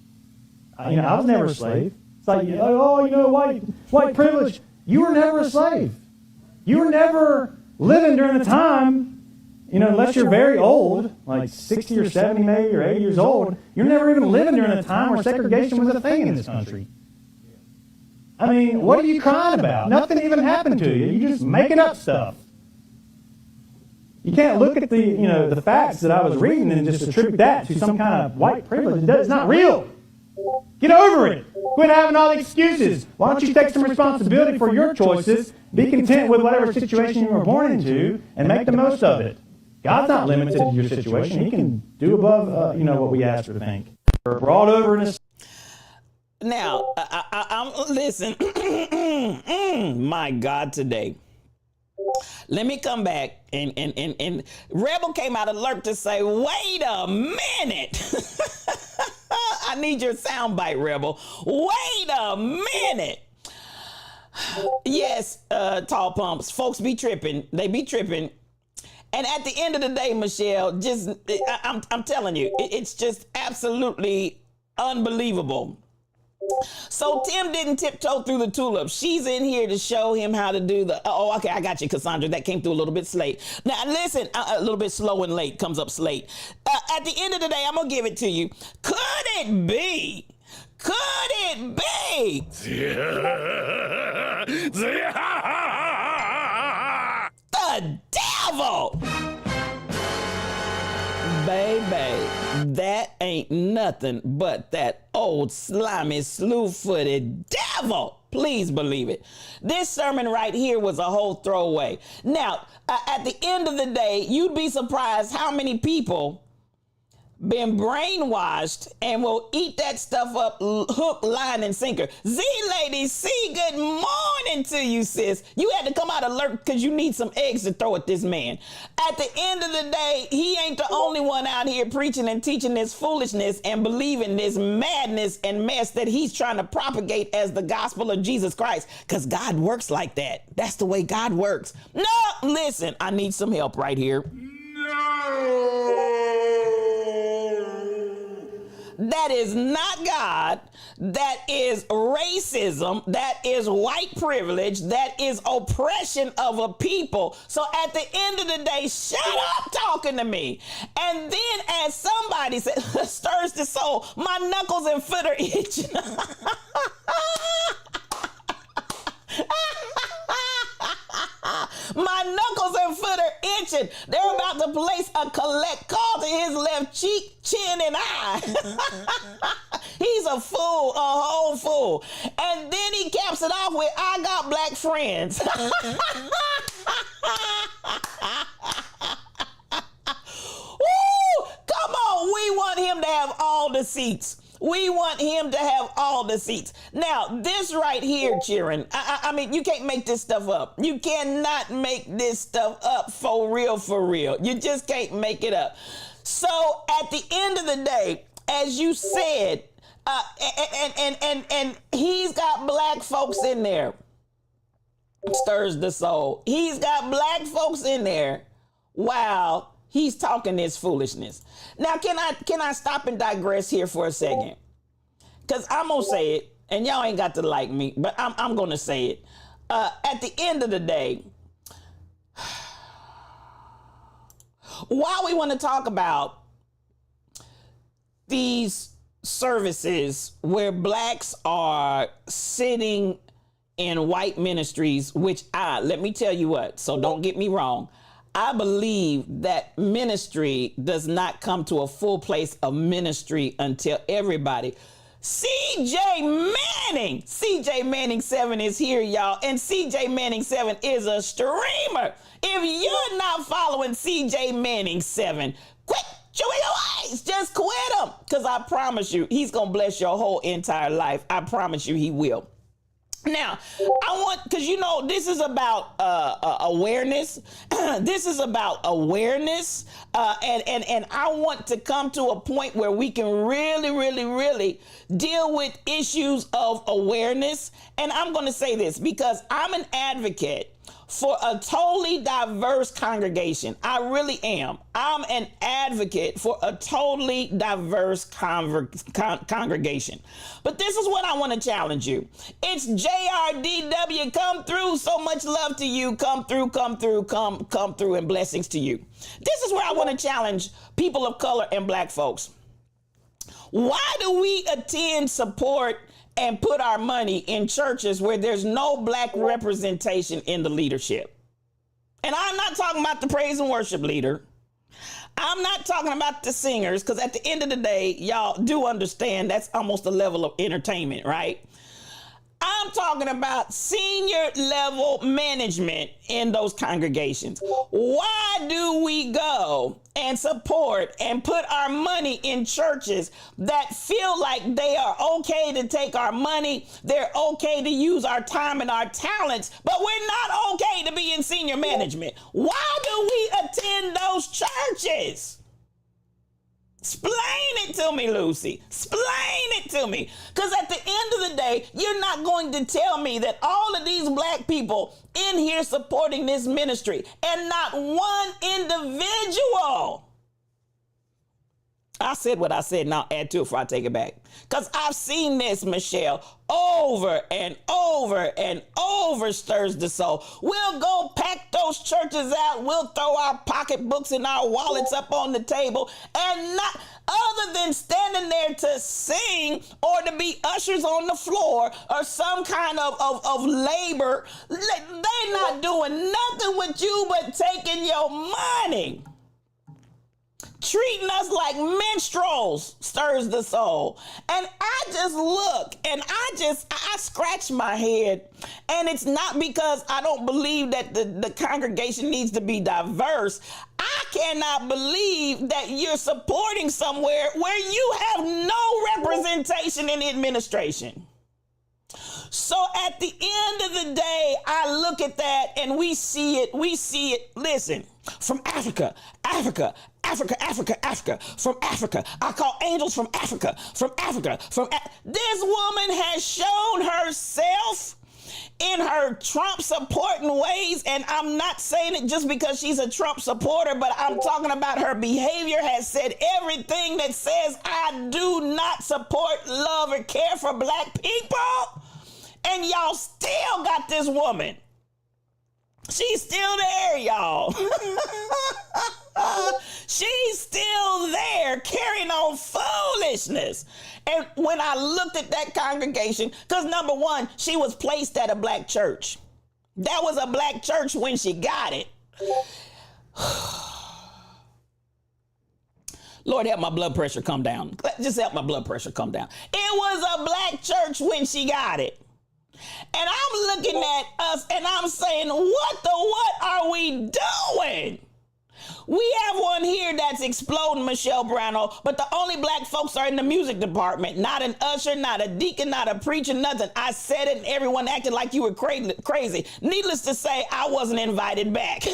I was never a slave. It's like, white privilege. You were never a slave. You were never living during a time, unless you're very old, like 60 or 70 maybe, or 80 years old, you're never even living during a time where segregation was a thing in this country. I mean, what are you crying about? Nothing even happened to you. You're just making up stuff. You can't look at the facts that I was reading and just attribute that to some kind of white privilege. It's not real. Get over it. Quit having all the excuses. Why don't you take some responsibility for your choices, be content with whatever situation you were born into, and make the most of it. God's not limited to your situation. He can do above, what we ask or think. We're brought over in a... Now, listen. My God, today. Let me come back, and Rebel came out alert to say, wait a minute. I need your soundbite, Rebel. Wait a minute. Yes, tall pumps. Folks be tripping. They be tripping. And at the end of the day, Michelle, I'm telling you, it's just absolutely unbelievable. So Tim didn't tiptoe through the tulips. She's in here to show him how to do the, okay, I got you, Cassandra. That came through a little bit late. Now, listen, a little bit slow and late comes up slate. At the end of the day, I'm going to give it to you. Could it be? The devil! Baby, that ain't nothing but that old slimy, slew-footed devil. Please believe it. This sermon right here was a whole throwaway. Now, at the end of the day, you'd be surprised how many people been brainwashed and will eat that stuff up hook, line, and sinker. Z-Lady C, good morning to you, sis. You had to come out alert because you need some eggs to throw at this man. At the end of the day, he ain't the only one out here preaching and teaching this foolishness and believing this madness and mess that he's trying to propagate as the gospel of Jesus Christ, because God works like that. That's the way God works. No, listen, I need some help right here. That is not God. That is racism. That is white privilege. That is oppression of a people. So at the end of the day, shut up talking to me. And then as somebody said, stirs the soul, my knuckles and foot are itching. My knuckles and foot are itching. They're about to place a collect call to his left cheek, chin, and eye. He's a fool, a whole fool. And then he caps it off with, I got black friends. Woo! Come on, we want him to have all the seats. We want him to have all the seats. Now, this right here, Chirin, I mean, you can't make this stuff up. You cannot make this stuff up for real, for real. You just can't make it up. So at the end of the day, as you said, and he's got black folks in there. Stirs the soul. He's got black folks in there. Wow. He's talking this foolishness. Now, can I stop and digress here for a second? Because I'm going to say it, and y'all ain't got to like me, but I'm going to say it. At the end of the day, while we want to talk about these services where blacks are sitting in white ministries, which let me tell you what, so don't get me wrong, I believe that ministry does not come to a full place of ministry until everybody. CJ Manning 7 is here, y'all. And CJ Manning 7 is a streamer. If you're not following CJ Manning 7, quit chewing your eyes. Just quit him. Because I promise you, he's going to bless your whole entire life. I promise you he will. Now, because you know, this is about awareness. This is about awareness. And I want to come to a point where we can really deal with issues of awareness. And I'm going to say this because I'm an advocate for a totally diverse congregation. I really am. I'm an advocate for a totally diverse congregation. But this is what I want to challenge you. It's JRDW. Come through. So much love to you. Come through, come through, and blessings to you. This is where I want to challenge people of color and black folks. Why do we attend, support, and put our money in churches where there's no black representation in the leadership? And I'm not talking about the praise and worship leader. I'm not talking about the singers, because at the end of the day, y'all do understand that's almost a level of entertainment, right? I'm talking about senior level management in those congregations. Why do we go and support and put our money in churches that feel like they are okay to take our money, they're okay to use our time and our talents, but we're not okay to be in senior management? Why do we attend those churches? Explain it to me, Lucy. Explain it to me. Because at the end of the day, you're not going to tell me that all of these black people in here supporting this ministry and not one individual. I said what I said, now add to it before I take it back. Because I've seen this, Michelle, over and over and over stirs the soul. We'll go pack those churches out. We'll throw our pocketbooks and our wallets up on the table and not other than standing there to sing or to be ushers on the floor or some kind of labor. They're not doing nothing with you but taking your money. Treating us like minstrels stirs the soul. And I just look and I scratch my head. And it's not because I don't believe that the congregation needs to be diverse. I cannot believe that you're supporting somewhere where you have no representation in the administration. So at the end of the day, I look at that and we see it. Listen, from Africa, from Africa. I call angels from Africa. This woman has shown herself in her Trump supporting ways, and I'm not saying it just because she's a Trump supporter, but I'm talking about her behavior has said everything that says I do not support, love, or care for black people. And y'all still got this woman. She's still there, y'all. She's still there carrying on foolishness. And when I looked at that congregation, because number one, she was placed at a black church. That was a black church when she got it. Lord, help my blood pressure come down. Just help my blood pressure come down. It was a black church when she got it. And I'm looking at us and I'm saying, what are we doing? We have one here that's exploding, Michelle Brownell, but the only black folks are in the music department. Not an usher, not a deacon, not a preacher, nothing. I said it and everyone acted like you were crazy. Needless to say, I wasn't invited back.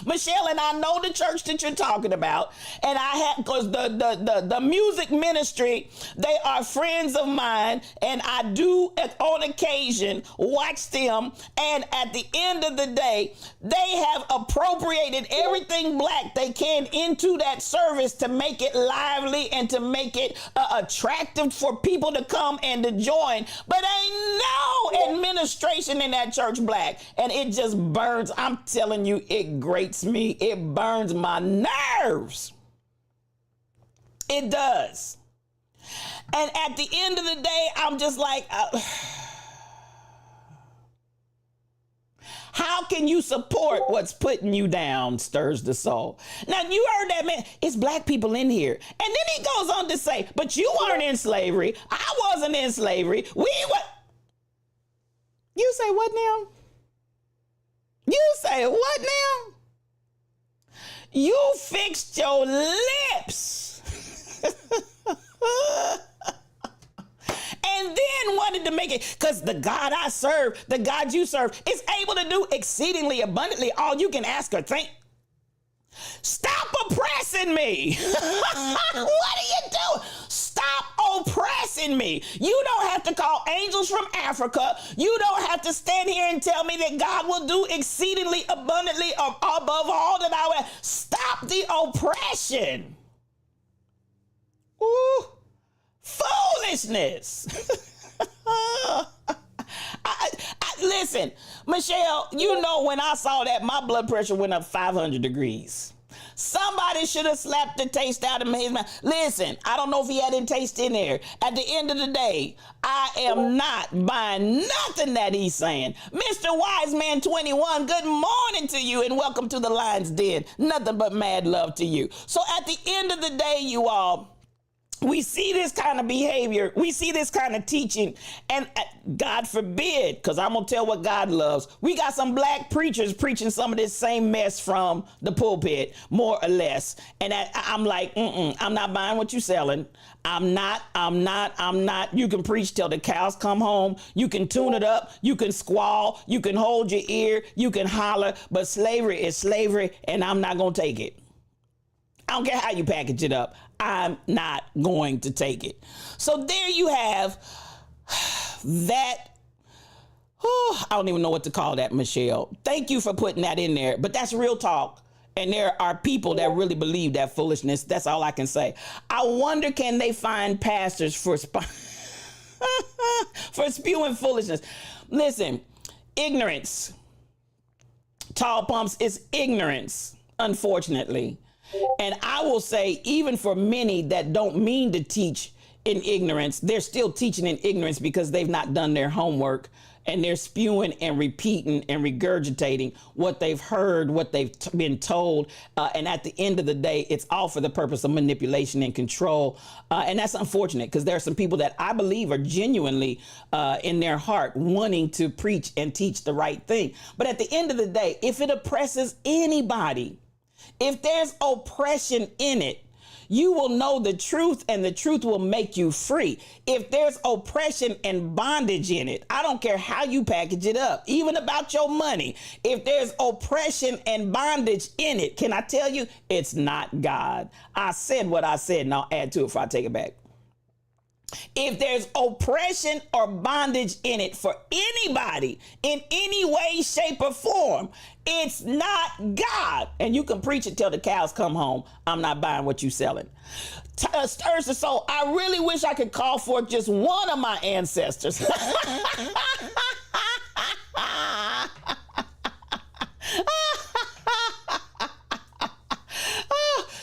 Michelle, and I know the church that you're talking about. And I have, because the music ministry, they are friends of mine. And I do, on occasion, watch them. And at the end of the day, they have appropriated everything black they can into that service to make it lively and to make it attractive for people to come and to join. But ain't no administration in that church black. And it just burns. I'm telling you, it grates me. It burns my nerves. It does. And at the end of the day, I'm just like, how can you support what's putting you down stirs the soul? Now, you heard that man. It's black people in here. And then he goes on to say, but you weren't in slavery. I wasn't in slavery. We were. You say what now? You say what now? You fixed your lips. And then wanted to make it, because the God I serve, the God you serve, is able to do exceedingly abundantly all you can ask or think. Stop oppressing me. What are you doing? Stop oppressing me. You don't have to call angels from Africa. You don't have to stand here and tell me that God will do exceedingly abundantly above all that I will. Stop the oppression. Ooh. Foolishness. Listen, Michelle, you know when I saw that, my blood pressure went up 500 degrees. Somebody should have slapped the taste out of his mouth. Listen, I don't know if he had any taste in there. At the end of the day, I am not buying nothing that he's saying. Mr. Wiseman 21, good morning to you and welcome to the Lion's Den. Nothing but mad love to you. So at the end of the day, you all, we see this kind of behavior. We see this kind of teaching. And God forbid, because I'm going to tell what God loves. We got some black preachers preaching some of this same mess from the pulpit, more or less. And I'm like, I'm not buying what you're selling. I'm not. You can preach till the cows come home. You can tune it up. You can squall. You can hold your ear. You can holler. But slavery is slavery, and I'm not going to take it. I don't care how you package it up. I'm not going to take it. So there you have that. I don't even know what to call that, Michelle. Thank you for putting that in there. But that's real talk. And there are people that really believe that foolishness. That's all I can say. I wonder, can they find pastors for for spewing foolishness? Listen, ignorance. Tall pumps is ignorance, unfortunately. And I will say, even for many that don't mean to teach in ignorance, they're still teaching in ignorance because they've not done their homework. And they're spewing and repeating and regurgitating what they've heard, what they've been told. And at the end of the day, it's all for the purpose of manipulation and control. And that's unfortunate, because there are some people that I believe are genuinely in their heart wanting to preach and teach the right thing. But at the end of the day, if it oppresses anybody, if there's oppression in it, you will know the truth, and the truth will make you free. If there's oppression and bondage in it, I don't care how you package it up, even about your money. If there's oppression and bondage in it, can I tell you, it's not God. I said what I said, and I'll add to it if I take it back. If there's oppression or bondage in it for anybody in any way, shape, or form, it's not God. And you can preach it till the cows come home. I'm not buying what you're selling. Stirs the soul. I really wish I could call forth just one of my ancestors.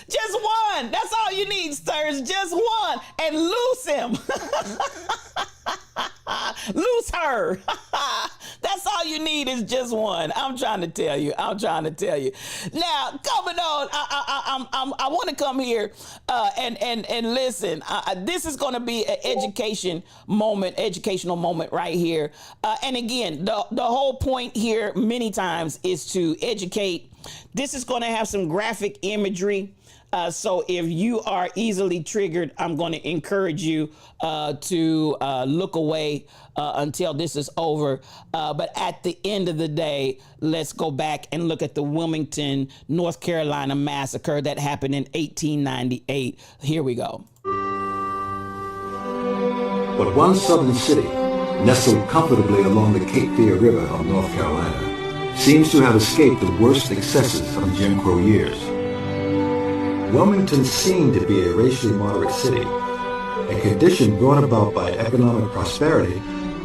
Just one. That's all you need, Stirs. Just one. And loose him. Loose her. That's all you need is just one. I'm trying to tell you. I'm trying to tell you. Now, coming on, I want to come here and listen. This is going to be an educational moment right here. And again, the whole point here many times is to educate. This is going to have some graphic imagery. So if you are easily triggered, I'm going to encourage you to look away until this is over. But at the end of the day, let's go back and look at the Wilmington, North Carolina massacre that happened in 1898. Here we go. But one southern city, nestled comfortably along the Cape Fear River of North Carolina, seems to have escaped the worst excesses of the Jim Crow years. Wilmington seemed to be a racially moderate city, a condition brought about by economic prosperity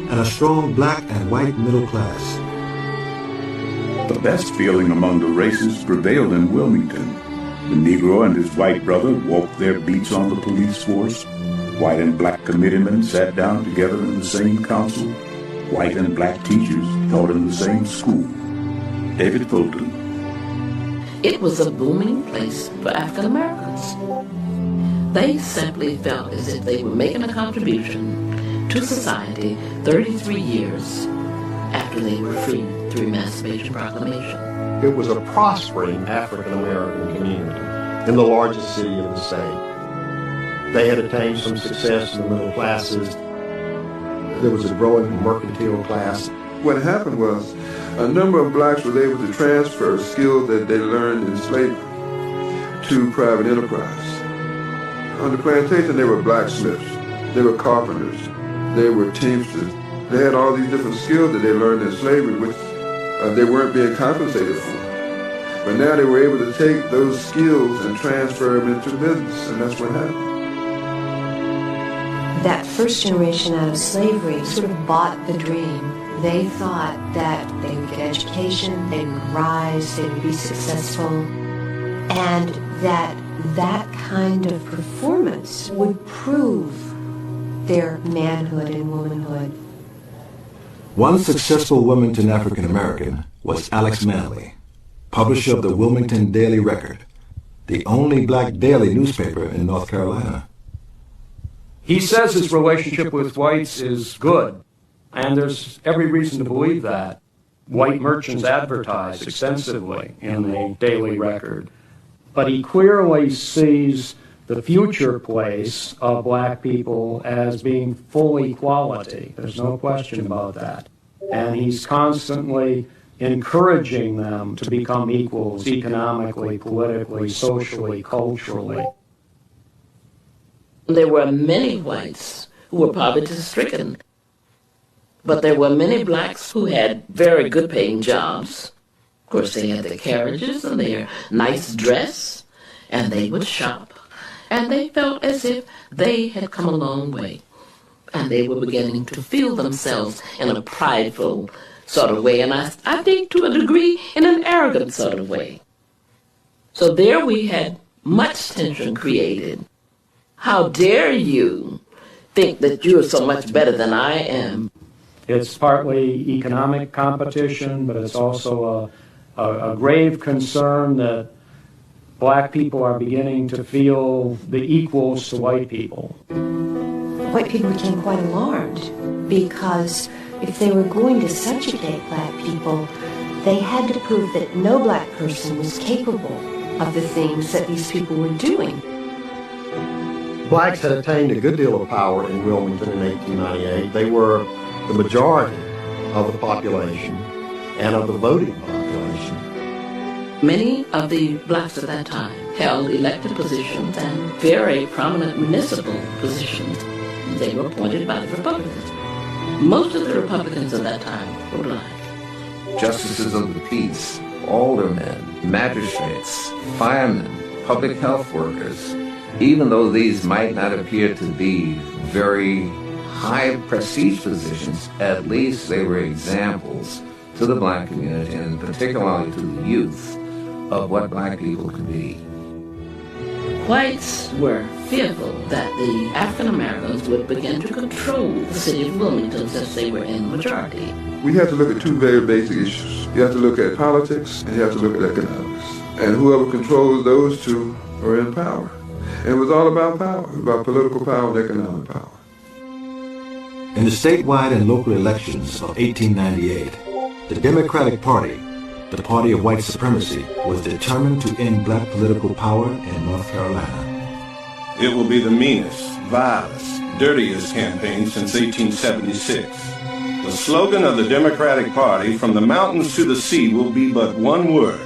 and a strong black and white middle class. The best feeling among the races prevailed in Wilmington. The Negro and his white brother walked their beats on the police force. White and black committeemen sat down together in the same council. White and black teachers taught in the same school. David Fulton. It was a booming place for African Americans. They simply felt as if they were making a contribution to society 33 years after they were freed through Emancipation Proclamation. It was a prospering African American community in the largest city of the state. They had attained some success in the middle classes. There was a growing mercantile class. What happened was a number of blacks were able to transfer skills that they learned in slavery to private enterprise. On the plantation, they were blacksmiths, they were carpenters, they were teamsters. They had all these different skills that they learned in slavery, which they weren't being compensated for. But now they were able to take those skills and transfer them into business, and that's what happened. That first generation out of slavery sort of bought the dream. They thought that they would get education, they would rise, they would be successful, and that kind of performance would prove their manhood and womanhood. One successful Wilmington African American was Alex Manley, publisher of the Wilmington Daily Record, the only black daily newspaper in North Carolina. He says his relationship with whites is good. And there's every reason to believe that. White merchants advertise extensively in the Daily Record. But he clearly sees the future place of black people as being full equality. There's no question about that. And he's constantly encouraging them to become equals economically, politically, socially, culturally. There were many whites who were poverty-stricken, but there were many blacks who had very good-paying jobs. Of course, they had their carriages and their nice dress, and they would shop, and they felt as if they had come a long way, and they were beginning to feel themselves in a prideful sort of way, and I think to a degree in an arrogant sort of way. So there we had much tension created. How dare you think that you're so much better than I am? It's partly economic competition, but it's also a grave concern that black people are beginning to feel the equals to white people. White people became quite alarmed because if they were going to subjugate black people, they had to prove that no black person was capable of the things that these people were doing. Blacks had attained a good deal of power in Wilmington in 1898. They were the majority of the population and of the voting population. Many of the blacks at that time held elected positions and very prominent municipal positions. They were appointed by the Republicans. Most of the Republicans at that time were black. Justices of the peace, aldermen, magistrates, firemen, public health workers, even though these might not appear to be very high prestige positions, at least they were examples to the black community and particularly to the youth of what black people could be. Whites were fearful that the African Americans would begin to control the city of Wilmington since they were in the majority. We have to look at two very basic issues. You have to look at politics and you have to look at economics. And whoever controls those two are in power. And it was all about power, about political power and economic power. In the statewide and local elections of 1898, the Democratic Party, the party of white supremacy, was determined to end black political power in North Carolina. It will be the meanest, vilest, dirtiest campaign since 1876. The slogan of the Democratic Party, from the mountains to the sea, will be but one word: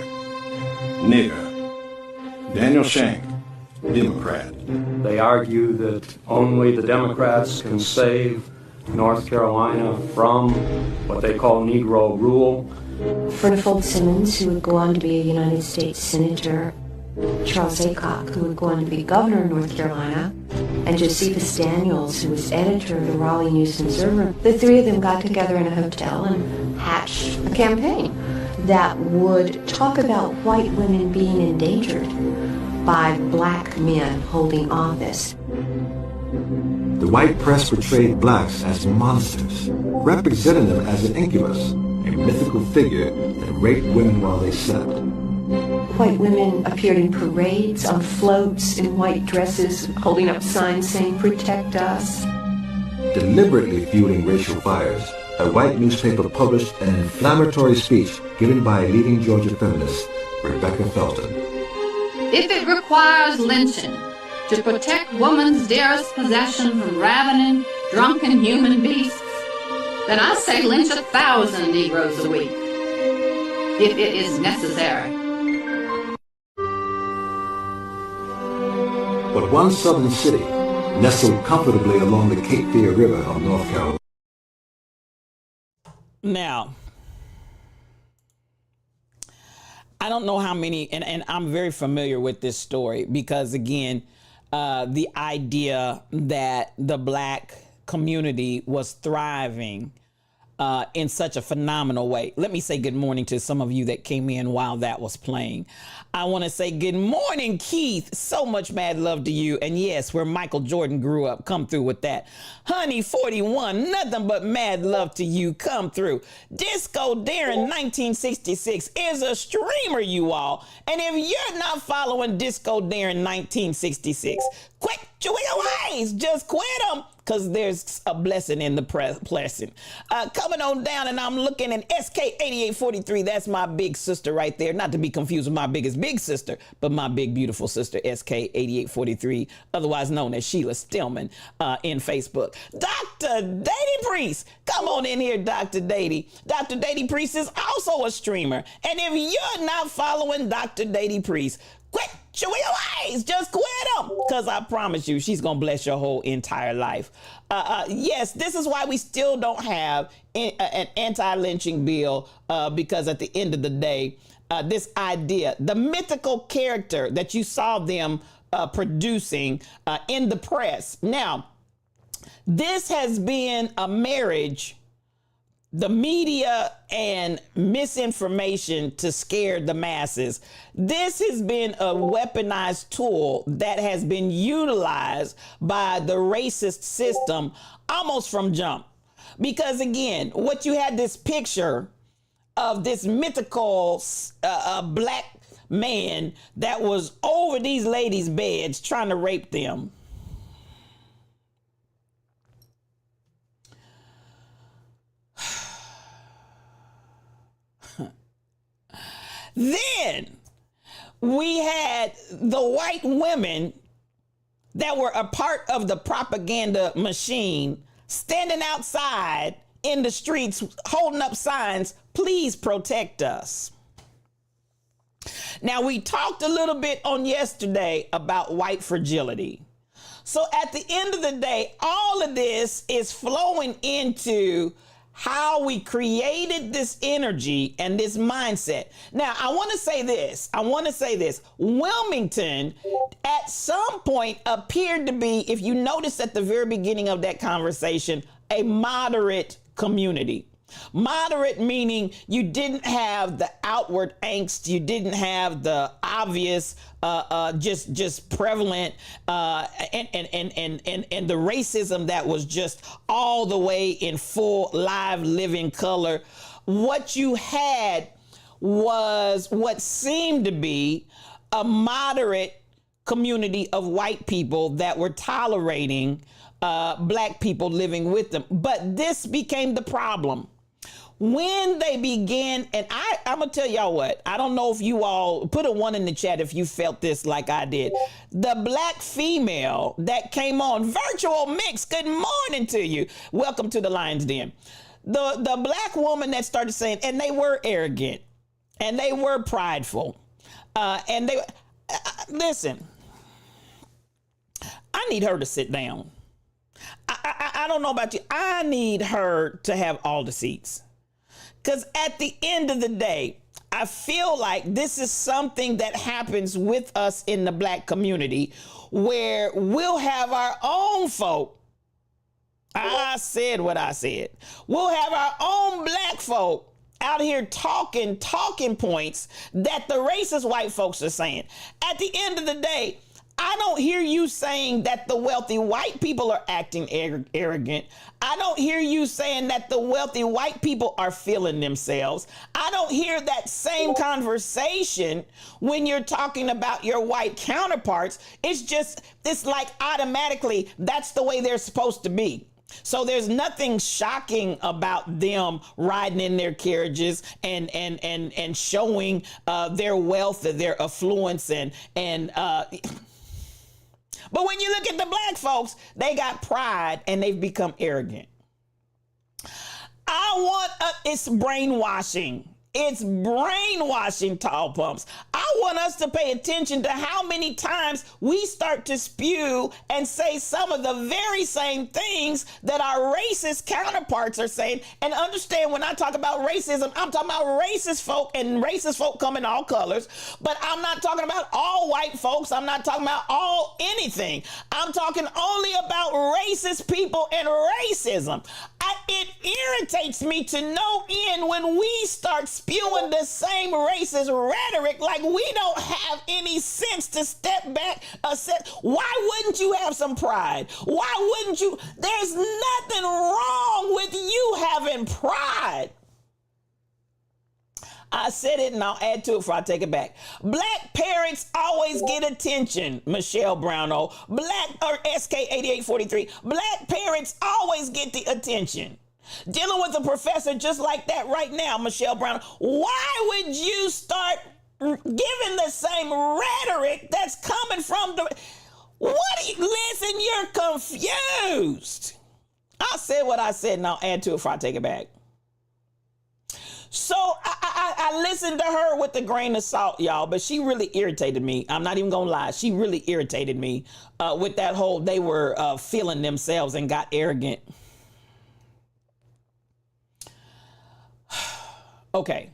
nigger. Daniel Shank, Democrat. They argue that only the Democrats can save North Carolina from what they call Negro rule. Furnifold Simmons, who would go on to be a United States Senator, Charles Aycock, who would go on to be governor of North Carolina, and Josephus Daniels, who was editor of the Raleigh News and Observer. The three of them got together in a hotel and hatched a campaign that would talk about white women being endangered by black men holding office. The white press portrayed blacks as monsters, representing them as an incubus, a mythical figure that raped women while they slept. White women appeared in parades, on floats, in white dresses, holding up signs saying, "Protect us." Deliberately fueling racial fires, a white newspaper published an inflammatory speech given by a leading Georgia feminist, Rebecca Felton. If it requires lynching to protect woman's dearest possession from ravening, drunken human beasts, then I say lynch 1,000 Negroes a week, if it is necessary. But one southern city, nestled comfortably along the Cape Fear River of North Carolina. Now, I don't know how many, and I'm very familiar with this story because, again, the idea that the black community was thriving in such a phenomenal way. Let me say good morning to some of you that came in while that was playing. I want to say good morning, Keith. So much mad love to you. And yes, where Michael Jordan grew up, come through with that. Honey 41, nothing but mad love to you. Come through. Disco Darren 1966 is a streamer, you all. And if you're not following Disco Darren 1966, quit your ways. Just quit them. because there's a blessing in the blessing. Coming on down, and I'm looking at SK8843. That's my big sister right there. Not to be confused with my biggest big sister, but my big beautiful sister, SK8843, otherwise known as Sheila Stillman in Facebook. Dr. Dady Priest, come on in here, Dr. Dady. Dr. Dady Priest is also a streamer. And if you're not following Dr. Dady Priest, quit your ways. Just quit them. Because I promise you, she's going to bless your whole entire life. Yes, this is why we still don't have an anti-lynching bill, because at the end of the day, this idea, the mythical character that you saw them producing in the press. Now, this has been a marriage, the media and misinformation to scare the masses. This has been a weaponized tool that has been utilized by the racist system almost from jump. Because again, what you had this picture of this mythical black man that was over these ladies' beds trying to rape them. Then we had the white women that were a part of the propaganda machine standing outside in the streets holding up signs, please protect us. Now, we talked a little bit on yesterday about white fragility. So at the end of the day, all of this is flowing into how we created this energy and this mindset. Now, I want to say this. Wilmington at some point appeared to be, if you notice at the very beginning of that conversation, a moderate community. Moderate meaning you didn't have the outward angst, you didn't have the obvious, just prevalent, and the racism that was just all the way in full live living color. What you had was what seemed to be a moderate community of white people that were tolerating black people living with them. But this became the problem. When they began, and I'm going to tell y'all what, I don't know if you all put a 1 in the chat if you felt this like I did. The black female that came on Virtual Mix, good morning to you. Welcome to the Lion's Den. The black woman that started saying, and they were arrogant and they were prideful. And they, listen, I need her to sit down. I don't know about you. I need her to have all the seats. Because at the end of the day, I feel like this is something that happens with us in the black community where we'll have our own folk. I said what I said. We'll have our own black folk out here talking points that the racist white folks are saying. At the end of the day, I don't hear you saying that the wealthy white people are acting arrogant. I don't hear you saying that the wealthy white people are feeling themselves. I don't hear that same conversation when you're talking about your white counterparts. It's like automatically that's the way they're supposed to be. So there's nothing shocking about them riding in their carriages and showing their wealth, their affluence, and but when you look at the black folks, they got pride and they've become arrogant. It's brainwashing. It's brainwashing, tall pumps. I want us to pay attention to how many times we start to spew and say some of the very same things that our racist counterparts are saying. And understand, when I talk about racism, I'm talking about racist folk, and racist folk come in all colors. But I'm not talking about all white folks. I'm not talking about all anything. I'm talking only about racist people and racism. It irritates me to no end when we start spewing the same racist rhetoric like we don't have any sense to step back. Why wouldn't you have some pride? Why wouldn't you? There's nothing wrong with you having pride. I said it and I'll add to it before I take it back. Black parents always get attention, Michelle Brownell. SK8843. Black parents always get the attention. Dealing with a professor just like that right now, Michelle Brownell. Why would you start giving the same rhetoric that's coming from the... Listen, you're confused. I said what I said and I'll add to it before I take it back. So I listened to her with a grain of salt, y'all, but she really irritated me. I'm not even going to lie. She really irritated me with that whole they were feeling themselves and got arrogant. Okay.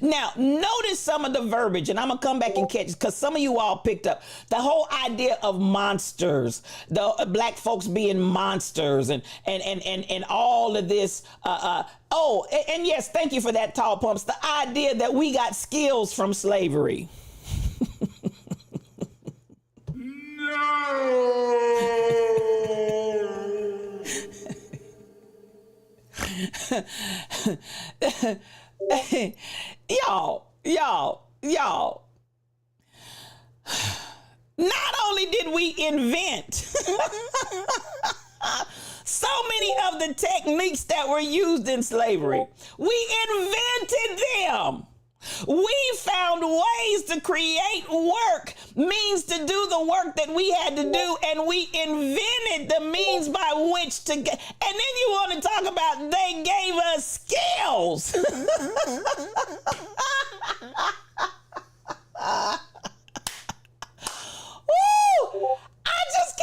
Now, notice some of the verbiage, and I'm going to come back and catch it because some of you all picked up the whole idea of monsters, the black folks being monsters and all of this. And yes, thank you for that, Tall Pumps. The idea that we got skills from slavery. Y'all. Not only did we invent so many of the techniques that were used in slavery, we invented them. We found ways to create work, means to do the work that we had to do, and we invented the means by which to get. And then you want to talk about they gave us skills. Woo! I just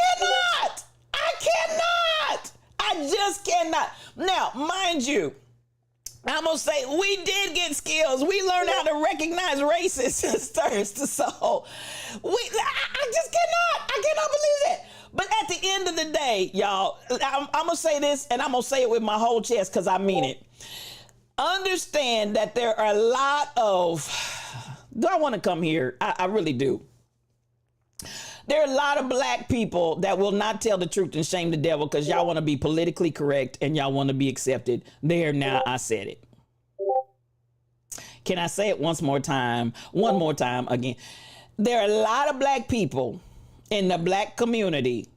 cannot. Now, mind you, I'm going to say we did get skills. We learned how to recognize racists first. So I just cannot. I cannot believe that. But at the end of the day, y'all, I'm going to say this and I'm going to say it with my whole chest because I mean it. Understand that there are a lot of, do I want to come here? I really do. There are a lot of black people that will not tell the truth and shame the devil because y'all want to be politically correct and y'all want to be accepted. There, now I said it. Can I say it one more time again? There are a lot of black people in the black community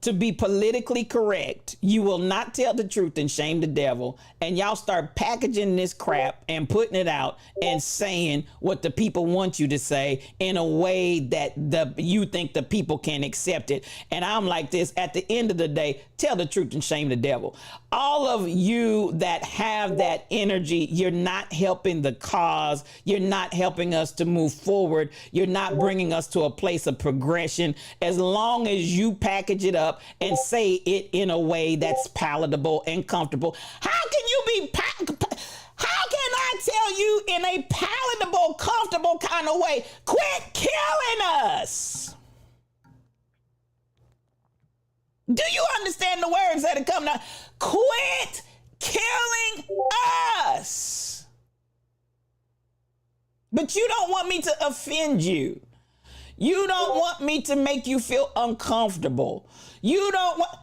to be politically correct. You will not tell the truth and shame the devil. And y'all start packaging this crap and putting it out and saying what the people want you to say in a way that you think the people can accept it. And I'm like this, at the end of the day, tell the truth and shame the devil. All of you that have that energy, you're not helping the cause. You're not helping us to move forward. You're not bringing us to a place of progression. As long as you package it up and say it in a way that's palatable and comfortable. How can you be how can I tell you in a palatable, comfortable kind of way, quit killing us? Do you understand the words that are coming out? Quit killing us. But you don't want me to offend you. You don't want me to make you feel uncomfortable. You don't want...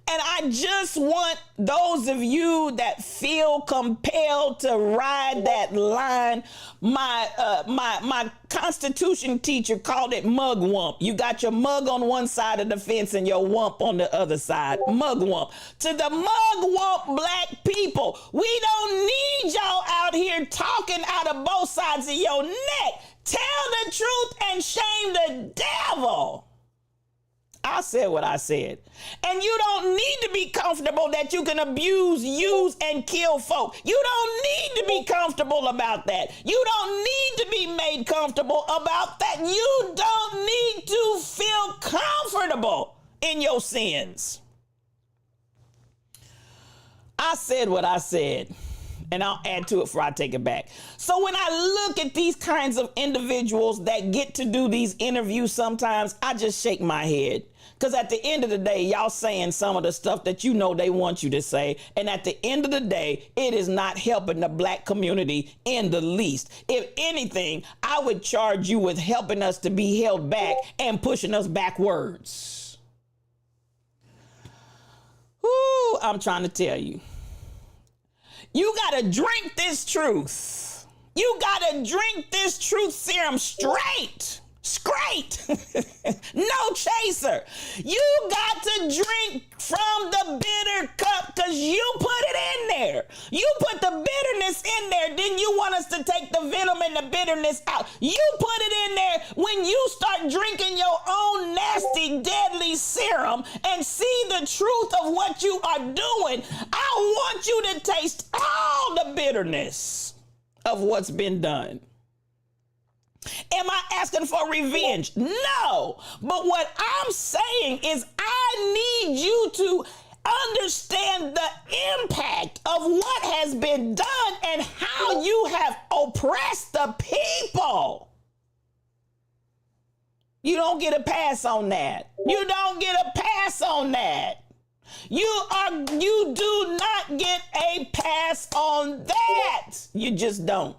And I just want those of you that feel compelled to ride that line. My Constitution teacher called it mugwump. You got your mug on one side of the fence and your wump on the other side. Mugwump. To the mugwump black people, we don't need y'all out here talking out of both sides of your neck. Tell the truth and shame the devil. I said what I said. And you don't need to be comfortable that you can abuse, use, and kill folk. You don't need to be comfortable about that. You don't need to be made comfortable about that. You don't need to feel comfortable in your sins. I said what I said. And I'll add to it before I take it back. So when I look at these kinds of individuals that get to do these interviews sometimes, I just shake my head. Because at the end of the day, y'all saying some of the stuff that you know they want you to say. And at the end of the day, it is not helping the black community in the least. If anything, I would charge you with helping us to be held back and pushing us backwards. Whoo, I'm trying to tell you. You got to drink this truth. You got to drink this truth serum straight. No chaser. You got to drink from the bitter cup because you put it in there. You put the bitterness in there. Then you want us to take the venom and the bitterness out. You put it in there when you start drinking your own nasty, deadly serum and see the truth of what you are doing. I want you to taste all the bitterness of what's been done. Am I asking for revenge? No. But what I'm saying is I need you to understand the impact of what has been done and how you have oppressed the people. You don't get a pass on that. You don't get a pass on that. You do not get a pass on that. You just don't.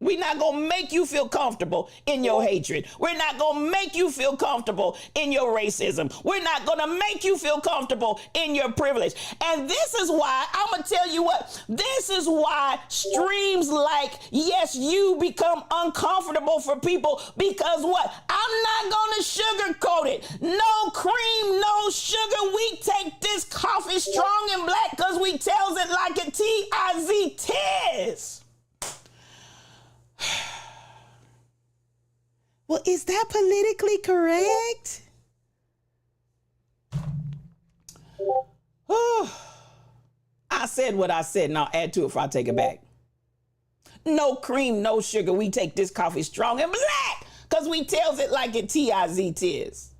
We're not going to make you feel comfortable in your hatred. We're not going to make you feel comfortable in your racism. We're not going to make you feel comfortable in your privilege. And this is why, I'm going to tell you what, this is why streams like Yes You become uncomfortable for people because what? I'm not going to sugarcoat it. No cream, no sugar. We take this coffee strong and black because we tells it like a T-I-Z-Tis. Well, is that politically correct? I said what I said, and I'll add to it if I take it back. No cream, no sugar. We take this coffee strong and black because we tells it like it T-I-Z-Tis.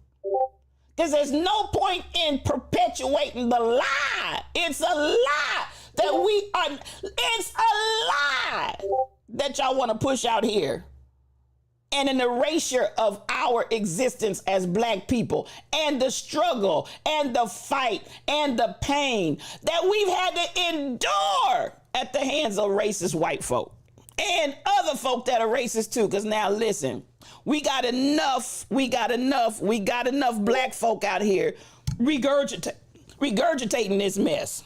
Because there's no point in perpetuating the lie. It's a lie it's a lie that y'all want to push out here. And an erasure of our existence as black people and the struggle and the fight and the pain that we've had to endure at the hands of racist white folk and other folk that are racist too. Because now listen, we got enough black folk out here regurgitating this mess.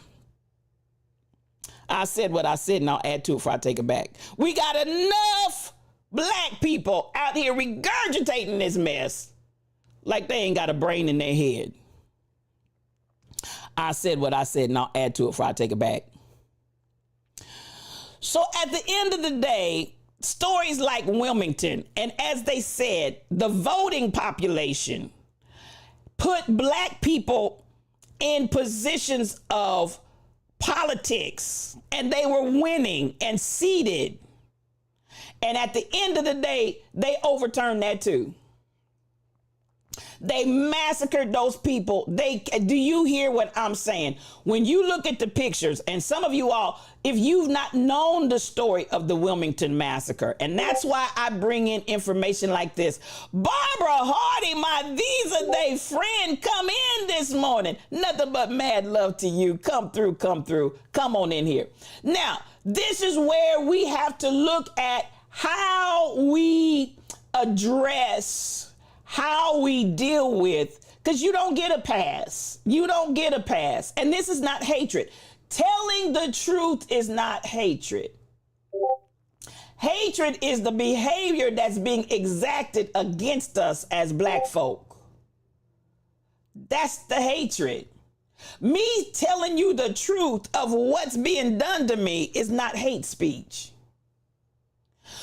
I said what I said, and I'll add to it before I take it back. We got enough black people out here regurgitating this mess like they ain't got a brain in their head. I said what I said, and I'll add to it before I take it back. So at the end of the day, stories like Wilmington, and as they said, the voting population put black people in positions of politics, and they were winning and seated. And at the end of the day, they overturned that too. They massacred those people. Do you hear what I'm saying? When you look at the pictures, and some of you all, if you've not known the story of the Wilmington massacre, and that's why I bring in information like this. Barbara Hardy, my Visa Day friend, come in this morning. Nothing but mad love to you. Come through. Come on in here. Now, this is where we have to look at how we address, how we deal with, because you don't get a pass. You don't get a pass. And this is not hatred. Telling the truth is not hatred. Hatred is the behavior that's being exacted against us as black folk. That's the hatred. Me telling you the truth of what's being done to me is not hate speech.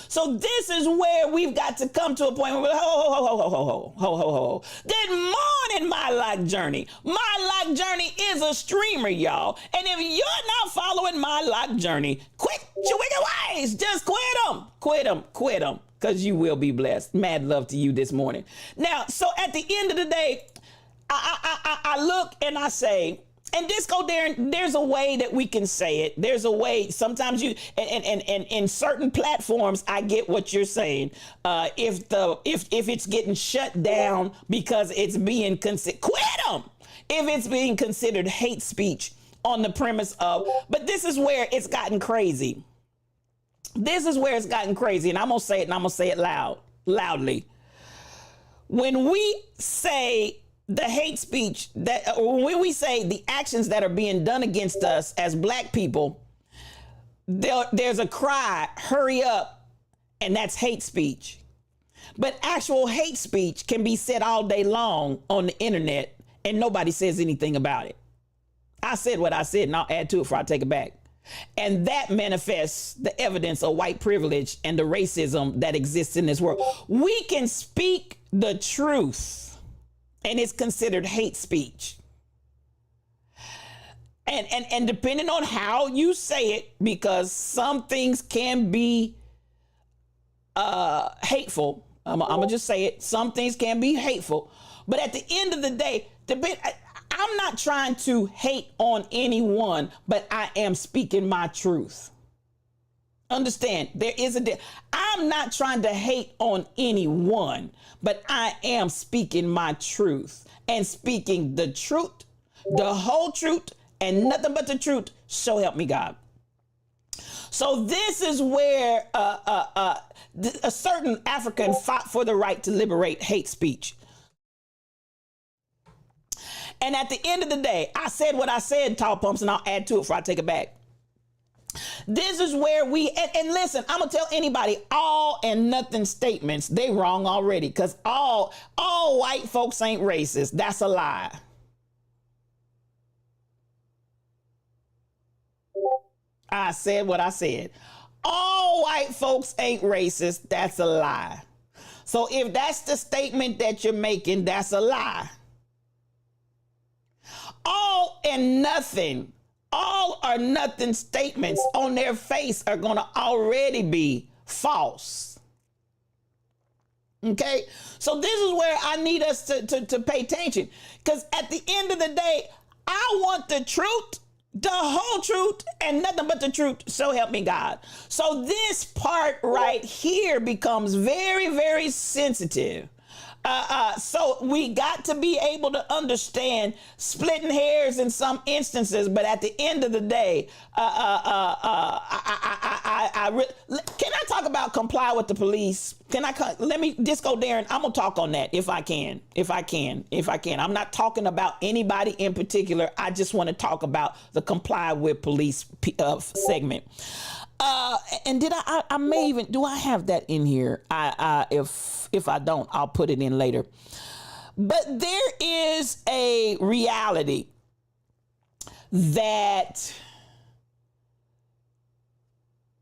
So this is where we've got to come to a point where we're ho. Good morning, My Life Journey. My Life Journey is a streamer, y'all. And if you're not following My Life Journey, quit your wicked ways. Just quit them, because you will be blessed. Mad love to you this morning. Now, so at the end of the day, I look and I say, and Disco Darren, there's a way that we can say it. There's a way. Sometimes you and in certain platforms, I get what you're saying. If it's getting shut down because it's being considered, quit them. If it's being considered hate speech on the premise of, but this is where it's gotten crazy. This is where it's gotten crazy, and I'm gonna say it, and I'm gonna say it loudly. When we say the hate speech that when we say the actions that are being done against us as black people, there's a cry, hurry up, and that's hate speech. But actual hate speech can be said all day long on the internet and nobody says anything about it. I said what I said and I'll add to it before I take it back. And that manifests the evidence of white privilege and the racism that exists in this world. We can speak the truth and it's considered hate speech. And depending on how you say it, because some things can be hateful. I'm gonna just say it. Some things can be hateful. But at the end of the day, I'm not trying to hate on anyone, but I am speaking my truth. Understand, there is I'm not trying to hate on anyone, but I am speaking my truth and speaking the truth, the whole truth, and nothing but the truth. So help me God. So this is where a certain African fought for the right to liberate hate speech. And at the end of the day, I said what I said, Tall Pumps, and I'll add to it before I take it back. This is where and listen, I'm going to tell anybody all and nothing statements, they wrong already, because all white folks ain't racist. That's a lie. I said what I said. All white folks ain't racist. That's a lie. So if that's the statement that you're making, that's a lie. All and nothing, all or nothing statements on their face are going to already be false. Okay, so this is where I need us to pay attention, because at the end of the day, I want the truth, the whole truth, and nothing but the truth. So help me God. So this part right here becomes very, very sensitive. So we got to be able to understand splitting hairs in some instances, but at the end of the day, can I talk about comply with the police? Let me just go there, and I'm gonna talk on that if I can. I'm not talking about anybody in particular. I just want to talk about the comply with police segment. And did I may even, do I have that in here? If I don't, I'll put it in later. But there is a reality that,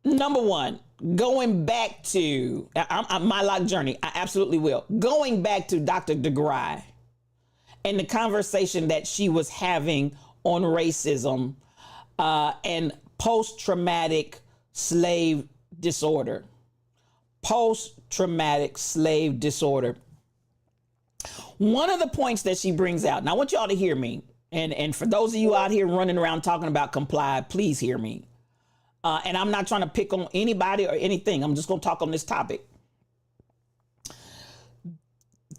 number one, going back to my life journey, I absolutely will. Going back to Dr. DeGruy and the conversation that she was having on racism and post-traumatic slave disorder. Post-traumatic slave disorder. One of the points that she brings out, and I want y'all to hear me, and for those of you out here running around talking about comply, please hear me. And I'm not trying to pick on anybody or anything. I'm just going to talk on this topic.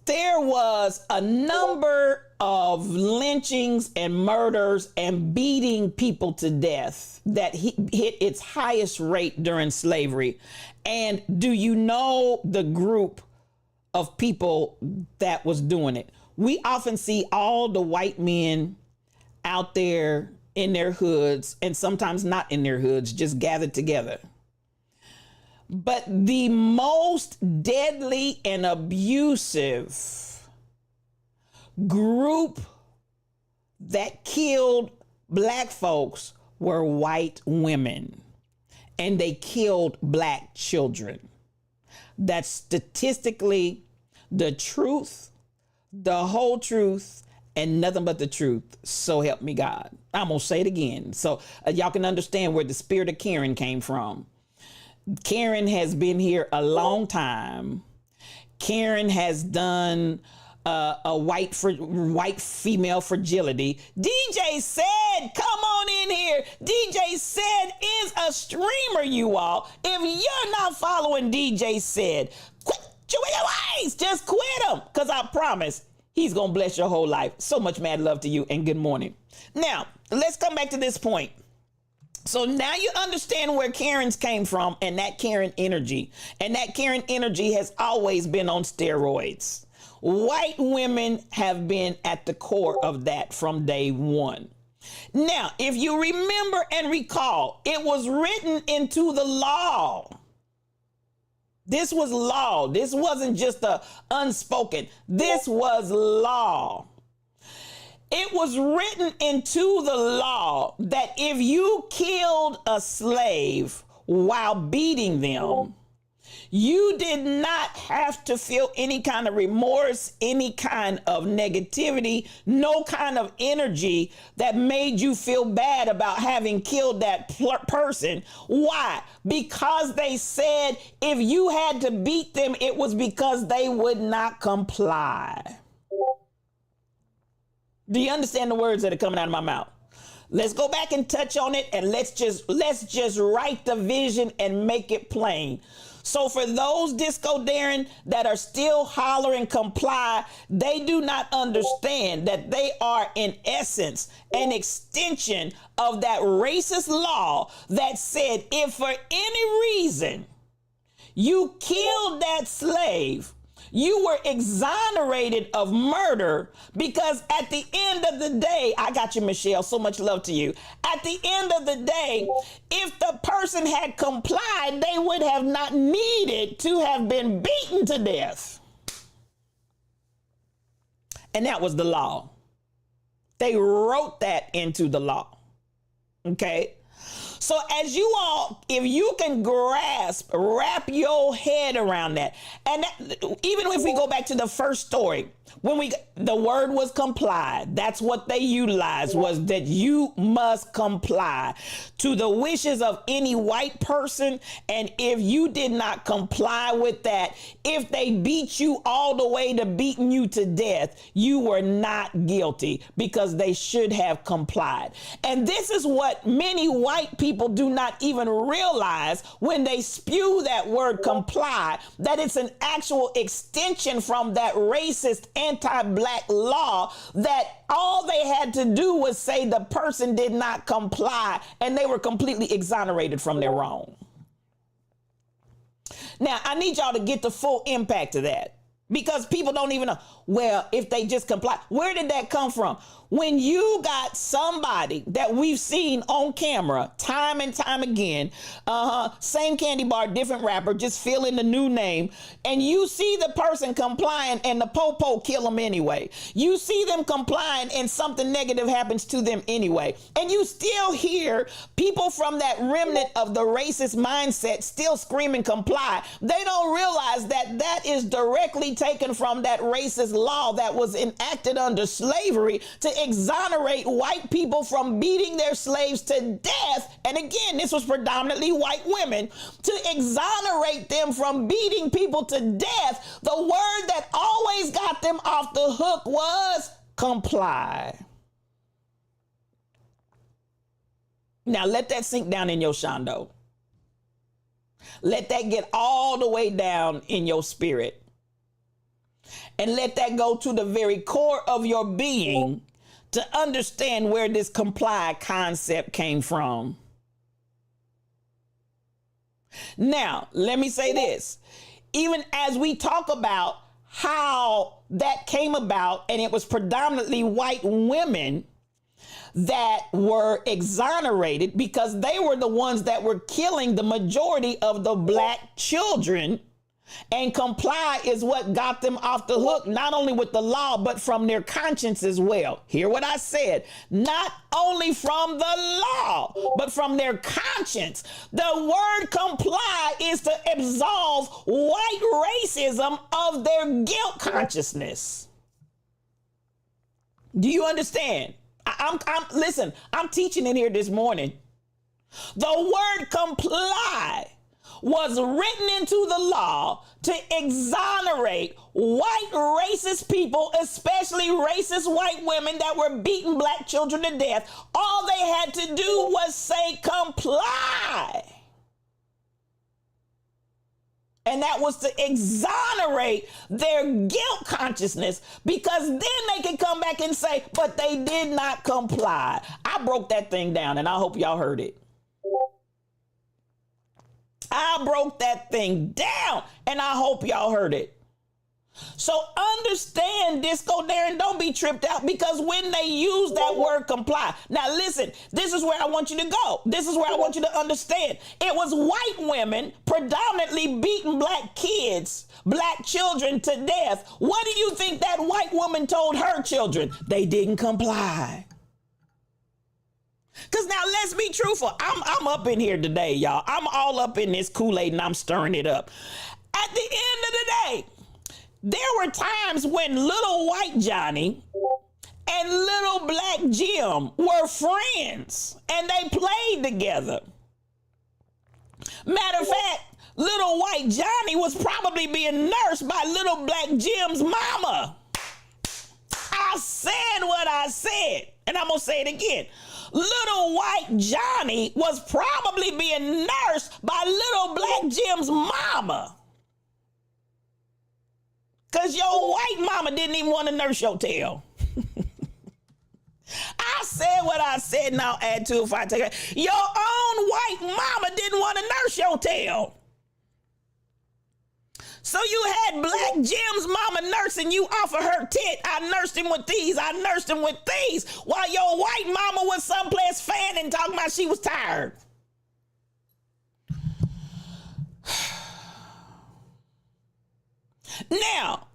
There was a number of lynchings and murders and beating people to death that hit its highest rate during slavery. And do you know the group of people that was doing it? We often see all the white men out there in their hoods, and sometimes not in their hoods, just gathered together. But the most deadly and abusive group that killed black folks were white women, and they killed black children. That's statistically the truth, the whole truth, and nothing but the truth. So help me God. I'm going to say it again so y'all can understand where the spirit of Karen came from. Karen has been here a long time. Karen has done a white female fragility. DJ said, come on in here. DJ said is a streamer, you all. If you're not following DJ said, quit your ways. Just quit him, because I promise he's going to bless your whole life. So much mad love to you, and good morning. Now, let's come back to this point. So now you understand where Karen's came from, and that Karen energy. And that Karen energy has always been on steroids. White women have been at the core of that from day one. Now, if you remember and recall, it was written into the law. This was law. This wasn't just a unspoken. This was law. It was written into the law that if you killed a slave while beating them, you did not have to feel any kind of remorse, any kind of negativity, no kind of energy that made you feel bad about having killed that person. Why? Because they said if you had to beat them, it was because they would not comply. Do you understand the words that are coming out of my mouth? Let's go back and touch on it, and let's just write the vision and make it plain. So for those, Disco Darren, that are still hollering comply, they do not understand that they are in essence an extension of that racist law that said if for any reason you killed that slave, you were exonerated of murder, because at the end of the day, I got you, Michelle, so much love to you. At the end of the day, if the person had complied, they would have not needed to have been beaten to death. And that was the law. They wrote that into the law. Okay? So as you all, if you can wrap your head around that, and that, even if we go back to the first story, when the word was comply, that's what they utilized, was that you must comply to the wishes of any white person. And if you did not comply with that, if they beat you all the way to beating you to death, you were not guilty because they should have complied. And this is what many white people do not even realize when they spew that word comply, that it's an actual extension from that racist anti-black law, that all they had to do was say the person did not comply and they were completely exonerated from their wrong. Now, I need y'all to get the full impact of that, because people don't even know, well, if they just comply, where did that come from? When you got somebody that we've seen on camera time and time again, same candy bar, different rapper, just fill in the new name, and you see the person complying and the po-po kill them anyway. You see them complying and something negative happens to them anyway. And you still hear people from that remnant of the racist mindset still screaming comply. They don't realize that that is directly taken from that racist law that was enacted under slavery to exonerate white people from beating their slaves to death. And again, this was predominantly white women. To exonerate them from beating people to death, the word that always got them off the hook was comply. Now let that sink down in your shondo. Let that get all the way down in your spirit. And let that go to the very core of your being to understand where this comply concept came from. Now, let me say this. Even as we talk about how that came about, and it was predominantly white women that were exonerated because they were the ones that were killing the majority of the black children. And comply is what got them off the hook, not only with the law, but from their conscience as well. Hear what I said. Not only from the law, but from their conscience. The word comply is to absolve white racism of their guilt consciousness. Do you understand? Listen, I'm teaching in here this morning. The word comply was written into the law to exonerate white racist people, especially racist white women that were beating black children to death. All they had to do was say comply. And that was to exonerate their guilt consciousness, because then they could come back and say, but they did not comply. I broke that thing down, and I hope y'all heard it. I broke that thing down, and I hope y'all heard it. So understand, Disco Darren, don't be tripped out, because when they use that word comply. Now listen, this is where I want you to go. This is where I want you to understand. It was white women predominantly beating black kids, black children to death. What do you think that white woman told her children? They didn't comply. Because now let's be truthful. I'm up in here today, y'all. I'm all up in this Kool-Aid and I'm stirring it up. At the end of the day, there were times when little white Johnny and little black Jim were friends and they played together. Matter of fact, little white Johnny was probably being nursed by little black Jim's mama. I said what I said, and I'm going to say it again. Little white Johnny was probably being nursed by little black Jim's mama. Because your white mama didn't even want to nurse your tail. I said what I said, and I'll add to it if I take it. Your own white mama didn't want to nurse your tail. So you had black Jim's mama nursing you off of her tit. I nursed him with these. I nursed him with these. While your white mama was someplace fanning, talking about she was tired. Now,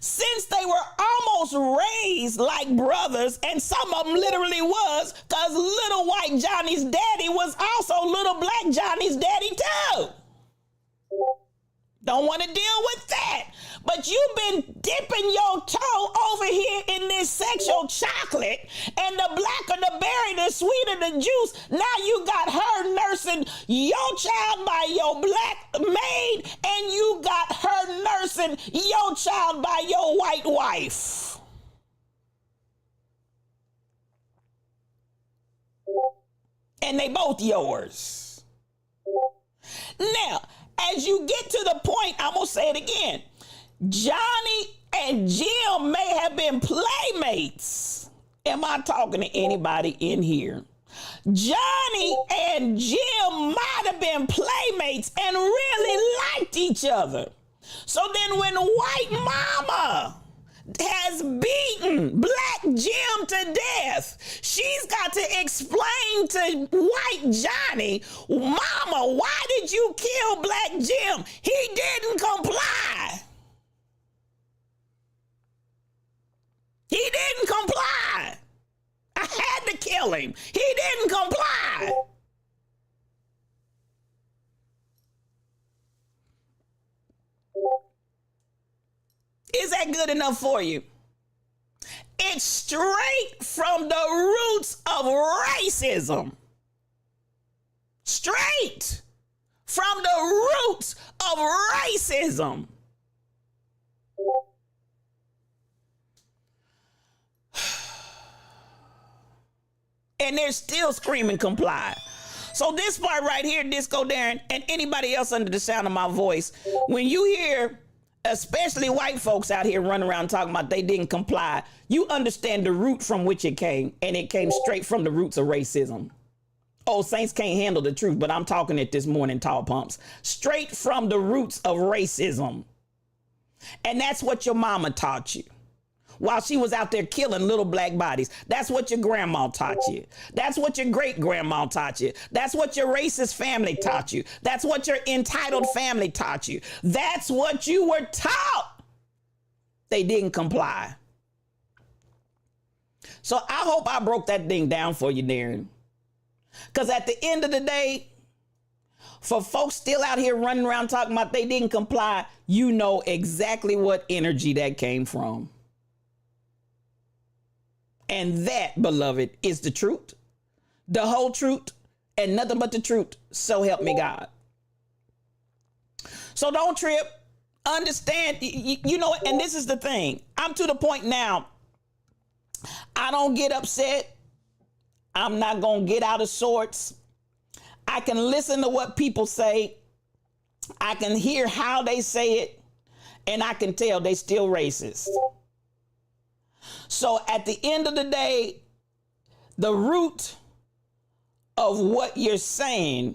since they were almost raised like brothers, and some of them literally was, because little white Johnny's daddy was also little black Johnny's daddy too. Don't want to deal with that. But you've been dipping your toe over here in this sexual chocolate, and the blacker the berry, the sweeter the juice. Now you got her nursing your child by your black maid, and you got her nursing your child by your white wife. And they both yours. Now, as you get to the point, I'm going to say it again. Johnny and Jim may have been playmates. Am I talking to anybody in here? Johnny and Jim might have been playmates and really liked each other. So then when white mama has beaten black Jim to death, she's got to explain to white Johnny, mama, why did you kill black Jim? He didn't comply. He didn't comply. I had to kill him. He didn't comply. Is that good enough for you? It's straight from the roots of racism. Straight from the roots of racism. And they're still screaming comply. So this part right here, Disco Darren, and anybody else under the sound of my voice, when you hear especially white folks out here running around talking about they didn't comply, you understand the root from which it came, and it came straight from the roots of racism. Oh, saints can't handle the truth, but I'm talking it this morning, tall pumps. Straight from the roots of racism. And that's what your mama taught you while she was out there killing little black bodies. That's what your grandma taught you. That's what your great grandma taught you. That's what your racist family taught you. That's what your entitled family taught you. That's what you were taught. They didn't comply. So I hope I broke that thing down for you, Darren. Because at the end of the day, for folks still out here running around talking about they didn't comply, you know exactly what energy that came from. And that, beloved, is the truth, the whole truth, and nothing but the truth. So help me God. So don't trip. Understand, you know, and this is the thing. I'm to the point now. I don't get upset. I'm not going to get out of sorts. I can listen to what people say. I can hear how they say it. And I can tell they still racist. So at the end of the day, the root of what you're saying,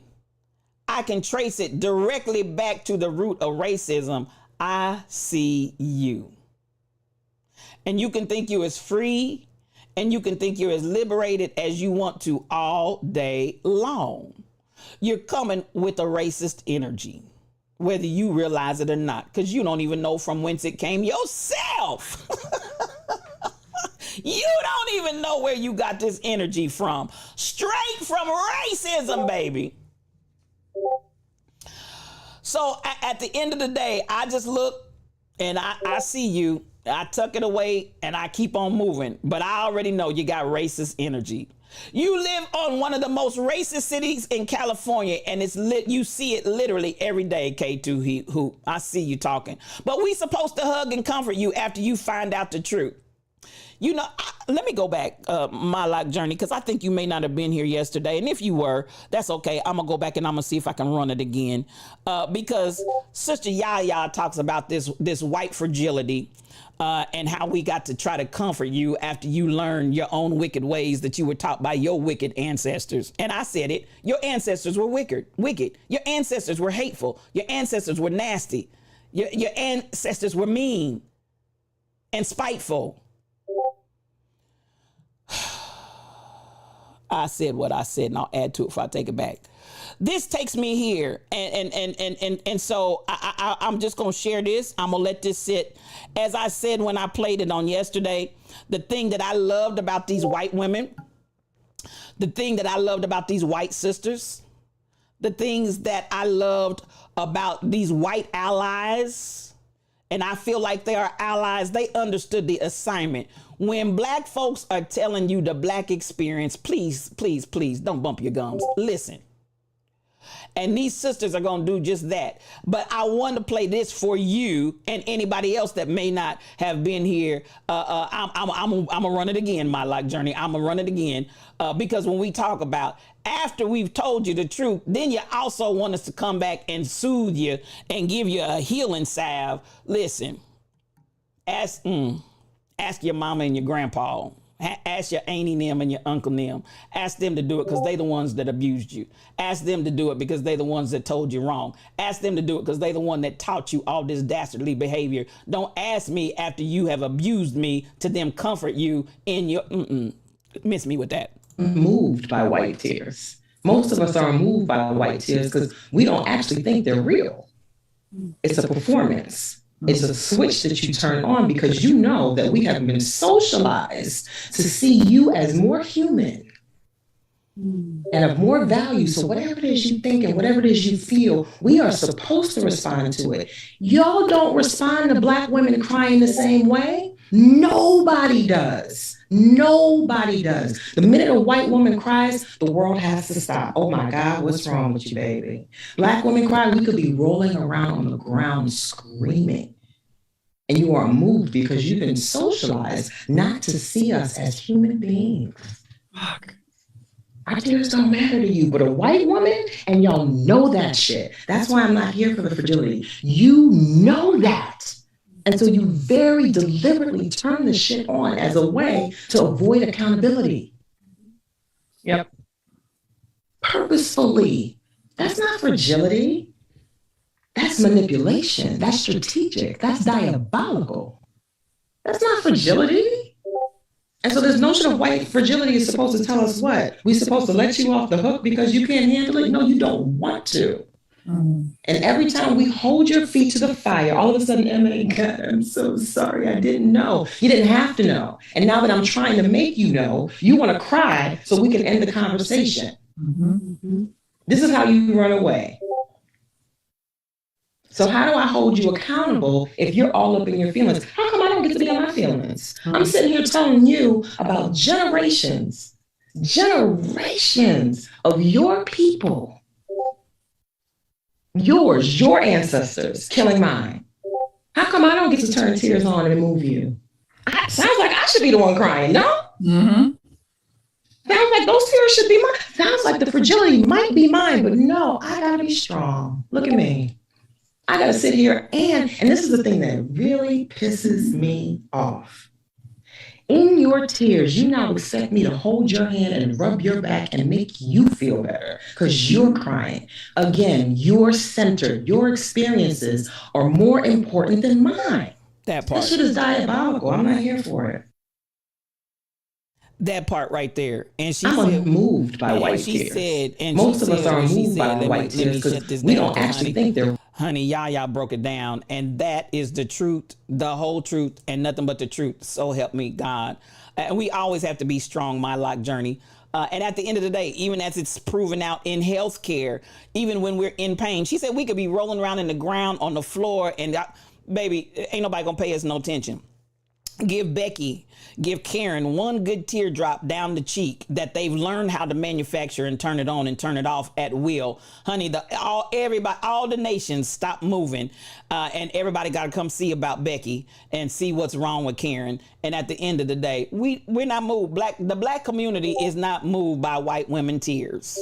I can trace it directly back to the root of racism. I see you. And you can think you're as free and you can think you're as liberated as you want to all day long. You're coming with a racist energy, whether you realize it or not, because you don't even know from whence it came yourself. You don't even know where you got this energy from. Straight from racism, baby. So at the end of the day, I just look and I see you. I tuck it away and I keep on moving. But I already know you got racist energy. You live on one of the most racist cities in California, and it's lit. You see it literally every day, K2 Hoop. I see you talking. But we supposed to hug and comfort you after you find out the truth. You know, let me go back, my life journey, because I think you may not have been here yesterday. And if you were, that's okay. I'm going to go back and I'm going to see if I can run it again. Because Sister Yaya talks about this white fragility and how we got to try to comfort you after you learned your own wicked ways that you were taught by your wicked ancestors. And I said it. Your ancestors were wicked. Your ancestors were hateful. Your ancestors were nasty. Your ancestors were mean and spiteful. I said what I said, and I'll add to it if I take it back. This takes me here, and so I'm just gonna share this. I'm gonna let this sit. As I said when I played it on yesterday, the thing that I loved about these white women, the thing that I loved about these white sisters, the things that I loved about these white allies, and I feel like they are allies. They understood the assignment. When black folks are telling you the black experience, please, please, please don't bump your gums. Listen. And these sisters are going to do just that. But I want to play this for you and anybody else that may not have been here. I'm going to run it again, my life journey. I'm going to run it again. Because when we talk about after we've told you the truth, then you also want us to come back and soothe you and give you a healing salve. Listen, ask your mama and your grandpa. Ask your auntie them and your uncle them. Ask them to do it because they the ones that abused you. Ask them to do it because they the ones that told you wrong. Ask them to do it because they the one that taught you all this dastardly behavior. Don't ask me after you have abused me to them comfort you in your, miss me with that. Moved by white tears. Most of us are moved by white tears because we don't actually think they're real. It's a performance. It's a switch that you turn on because you know that we have been socialized to see you as more human and of more value. So whatever it is you think and whatever it is you feel, we are supposed to respond to it. Y'all don't respond to black women crying the same way. Nobody does. Nobody does. The minute a white woman cries, the world has to stop. Oh my God, what's wrong with you, baby? Black women cry, we could be rolling around on the ground screaming. And you are moved because you've been socialized not to see us as human beings. Fuck. Our tears don't matter to you, but a white woman, and y'all know that shit. That's why I'm not here for the fragility. You know that. And so you very deliberately turn the shit on as a way to avoid accountability. Yep. Purposefully. That's not fragility. That's manipulation. That's strategic. That's diabolical. That's not fragility. And so this notion of white fragility is supposed to tell us what? We're supposed to let you off the hook because you can't handle it? No, you don't want to. And every time we hold your feet to the fire, all of a sudden, Emily, God, I'm so sorry. I didn't know. You didn't have to know. And now that I'm trying to make you know, you want to cry so we can end the conversation. This is how you run away. So how do I hold you accountable if you're all up in your feelings? How come I don't get to be in my feelings? I'm sitting here telling you about generations of your people. Your ancestors killing mine. How come I don't get to turn tears on and move you? Sounds like I should be the one crying, no? Sounds like those tears should be mine. Sounds like the fragility might be mine, but no, I gotta be strong. Look at me. I gotta sit here and this is the thing that really pisses me off. In your tears, you now expect me to hold your hand and rub your back and make you feel better because you're crying. Again, you're centered. Your experiences are more important than mine. That part. That shit is diabolical. I'm not here for it. That part right there. And she I'm said, moved by white she tears. said, and Most she of us said, are she moved by said, white tears shut because this we down, don't actually think they're. Honey, Yaya broke it down, and that is the truth, the whole truth, and nothing but the truth. So help me God. And we always have to be strong, my lock journey. And at the end of the day, even as it's proven out in healthcare, even when we're in pain, she said we could be rolling around in the ground on the floor, and baby, ain't nobody gonna pay us no attention. Give Karen one good teardrop down the cheek that they've learned how to manufacture and turn it on and turn it off at will. Honey, all the nations stop moving, and everybody got to come see about Becky and see what's wrong with Karen. And at the end of the day, we're not moved. The black community is not moved by white women tears.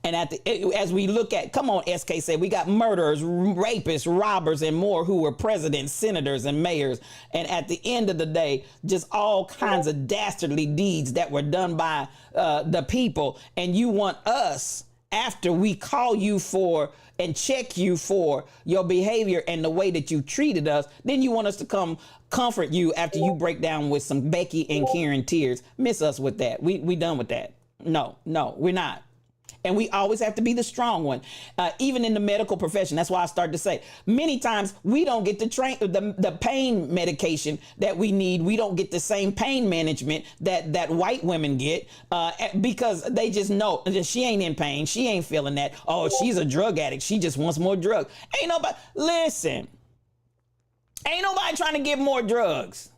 And as we look at, come on, SK said, we got murderers, rapists, robbers, and more who were presidents, senators, and mayors. And at the end of the day, just all kinds of dastardly deeds that were done by the people. And you want us, after we call you for and check you for your behavior and the way that you treated us, then you want us to come comfort you after you break down with some Becky and Karen tears. Miss us with that. We done with that. No, we're not. And we always have to be the strong one, even in the medical profession. That's why I started to say many times we don't get the pain medication that we need. We don't get the same pain management that white women get because they just know that she ain't in pain. She ain't feeling that. Oh, she's a drug addict. She just wants more drugs. Ain't nobody trying to get more drugs.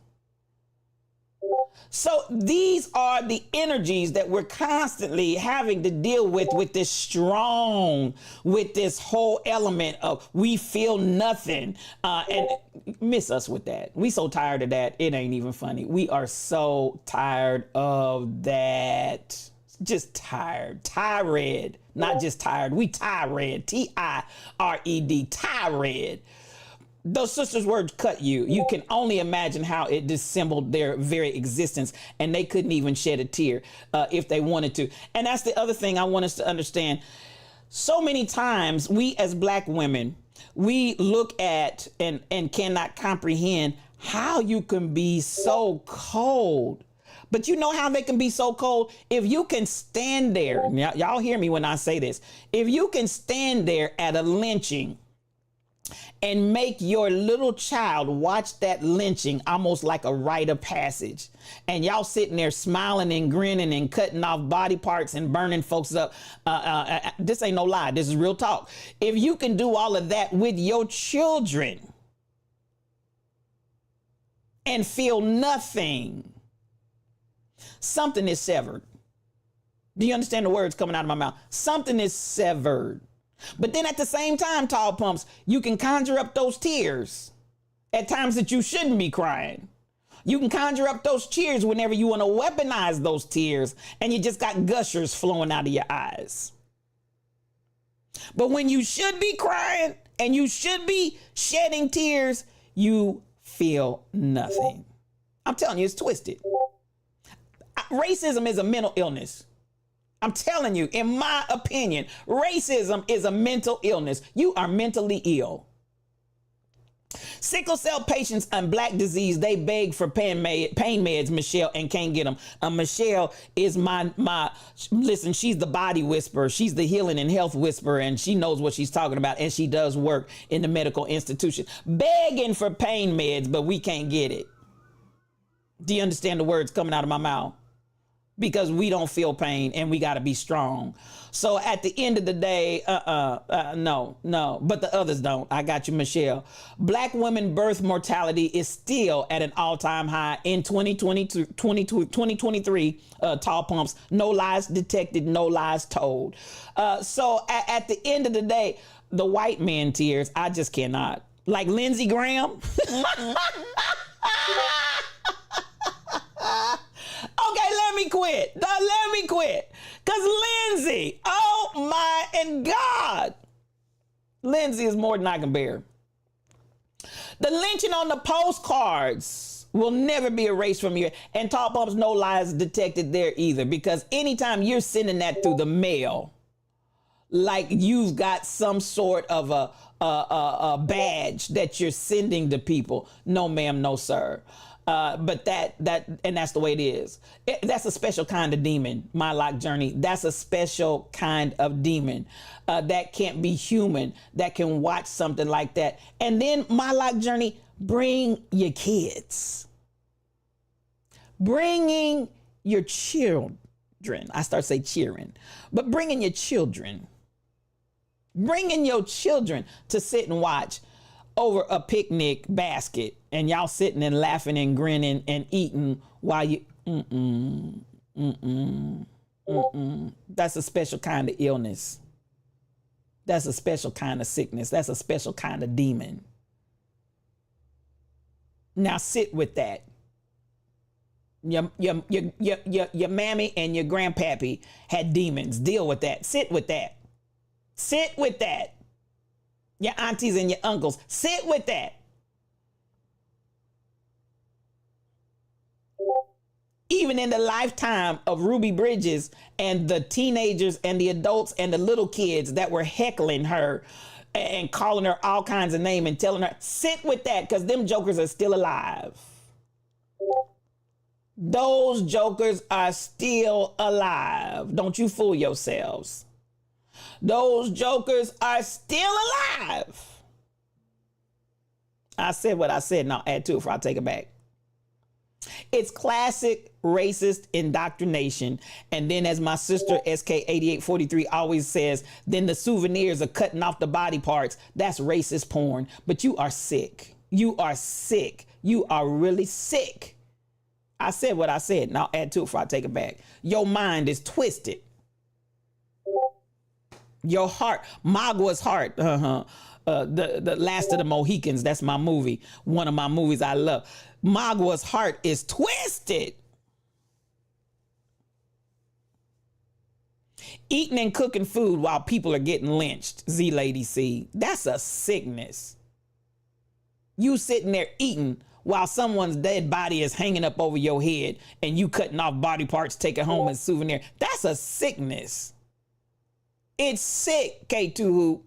So these are the energies that we're constantly having to deal with this whole element of we feel nothing. And miss us with that. We so tired of that. It ain't even funny. We are so tired of that. Just tired. Tired. Not just tired. We tired. T-I-R-E-D. Tired. Those sisters' words cut you. You can only imagine how it dissembled their very existence, and they couldn't even shed a tear if they wanted to. And that's the other thing I want us to understand. So many times we as black women, we look at and cannot comprehend how you can be so cold. But you know how they can be so cold? If you can stand there, y'all hear me when I say this, if you can stand there at a lynching and make your little child watch that lynching almost like a rite of passage, and y'all sitting there smiling and grinning and cutting off body parts and burning folks up. This ain't no lie. This is real talk. If you can do all of that with your children and feel nothing, something is severed. Do you understand the words coming out of my mouth? Something is severed. But then at the same time, Tall Pumps, you can conjure up those tears at times that you shouldn't be crying. You can conjure up those tears whenever you want to weaponize those tears and you just got gushers flowing out of your eyes. But when you should be crying and you should be shedding tears, you feel nothing. I'm telling you, it's twisted. Racism is a mental illness. I'm telling you, in my opinion, racism is a mental illness. You are mentally ill. Sickle cell patients and black disease, they beg for pain meds, Michelle, and can't get them. Michelle is listen, she's the body whisperer. She's the healing and health whisperer, and she knows what she's talking about, and she does work in the medical institution. Begging for pain meds, but we can't get it. Do you understand the words coming out of my mouth? Because we don't feel pain and we got to be strong. So at the end of the day, no, but the others don't. I got you, Michelle. Black women birth mortality is still at an all-time high in 2023, Tall Pumps. No lies detected, no lies told. So at the end of the day, the white man tears, I just cannot. Like Lindsey Graham. Okay, let me quit. Because Lindsey, oh my and God. Lindsey is more than I can bear. The lynching on the postcards will never be erased from your, and Tall Pumps, no lies detected there either, because anytime you're sending that through the mail, like you've got some sort of a badge that you're sending to people. No, ma'am, no, sir. But that's the way it is. That's a special kind of demon, My Lock Journey. That's a special kind of demon that can't be human, that can watch something like that. And then My Lock Journey, bring your kids. Bringing your children. I start to say cheering, but bringing your children. Bringing your children to sit and watch over a picnic basket, and y'all sitting and laughing and grinning and eating while you, That's a special kind of illness. That's a special kind of sickness. That's a special kind of demon. Now sit with that. Your mammy and your grandpappy had demons. Deal with that. Sit with that. Sit with that. Your aunties and your uncles, sit with that. Even in the lifetime of Ruby Bridges and the teenagers and the adults and the little kids that were heckling her and calling her all kinds of names and telling her, sit with that, because them jokers are still alive. Those jokers are still alive. Don't you fool yourselves. Those jokers are still alive. I said what I said, and I'll add to it before I take it back. It's classic racist indoctrination. And then, as my sister SK8843 always says, then the souvenirs are cutting off the body parts. That's racist porn. But you are sick. You are sick. You are really sick. I said what I said, and I'll add to it before I take it back. Your mind is twisted. Your heart, Magua's heart, the Last of the Mohicans, that's my movie, one of my movies I love. Magua's heart is twisted. Eating and cooking food while people are getting lynched, Z Lady C, that's a sickness. You sitting there eating while someone's dead body is hanging up over your head and you cutting off body parts, take it home as souvenir. That's a sickness. It's sick, K2 Hoop.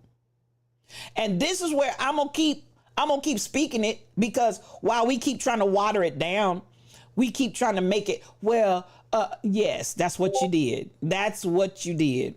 And this is where I'm gonna keep speaking it, because while we keep trying to water it down, we keep trying to make it, yes, that's what you did. That's what you did.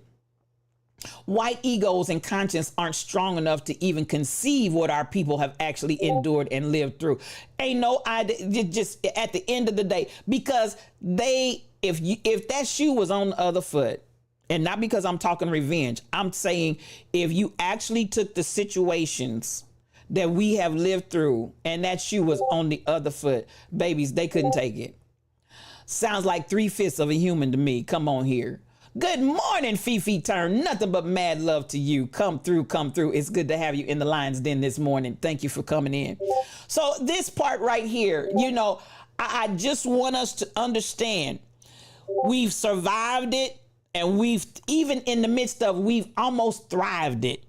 White egos and conscience aren't strong enough to even conceive what our people have actually endured and lived through. Ain't no idea, just at the end of the day, because if that shoe was on the other foot, and not because I'm talking revenge, I'm saying if you actually took the situations that we have lived through and that shoe was on the other foot, babies, they couldn't take it. Sounds like 3/5 of a human to me. Come on here. Good morning, Fifi Turn. Nothing but mad love to you. Come through, come through. It's good to have you in the Lion's Den this morning. Thank you for coming in. So this part right here, I just want us to understand we've survived it. And we've, even in the midst of, we've almost thrived it.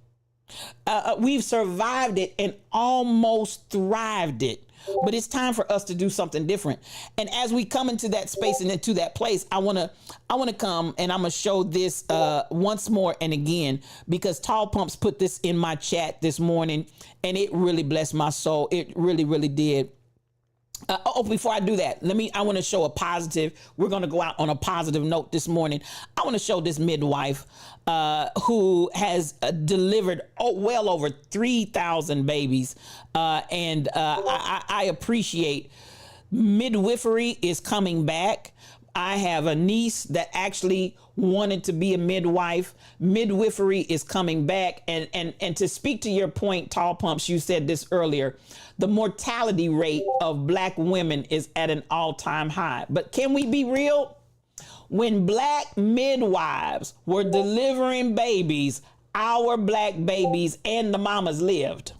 We've survived it and almost thrived it. But it's time for us to do something different. And as we come into that space and into that place, I want to come and I'm going to show this once more and again, because Tall Pumps put this in my chat this morning and it really blessed my soul. It really, really did. Before I do that, I want to show a positive. We're going to go out on a positive note this morning. I want to show this midwife who has delivered well over 3,000 babies. I appreciate midwifery is coming back. I have a niece that actually wanted to be a midwife. Midwifery is coming back. And to speak to your point, Tall Pumps, you said this earlier, the mortality rate of Black women is at an all-time high. But can we be real? When Black midwives were delivering babies, our Black babies and the mamas lived.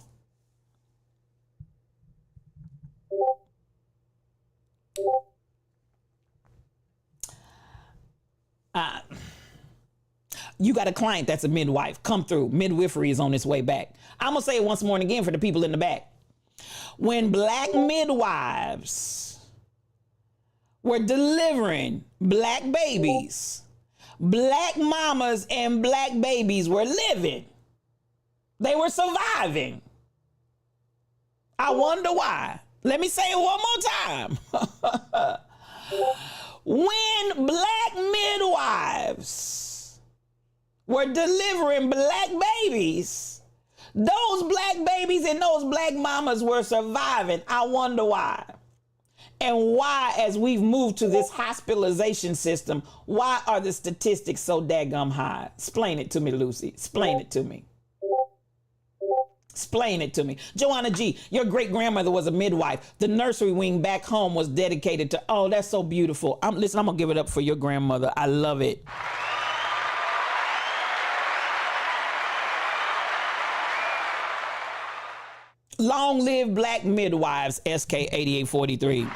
You got a client that's a midwife. Come through. Midwifery is on its way back. I'm going to say it once more and again for the people in the back. when black midwives were delivering black babies, black mamas and black babies were living. They were surviving. I wonder why. Let me say it one more time. When black midwives were delivering black babies, those black babies and those black mamas were surviving. I wonder why. And why, as we've moved to this hospitalization system, why are the statistics so daggum high? Explain it to me, Lucy. Explain it to me. Explain it to me. Joanna G., your great-grandmother was a midwife. The nursery wing back home was dedicated to, oh, that's so beautiful. Listen, I'm going to give it up for your grandmother. I love it. Long live black midwives, SK 8843.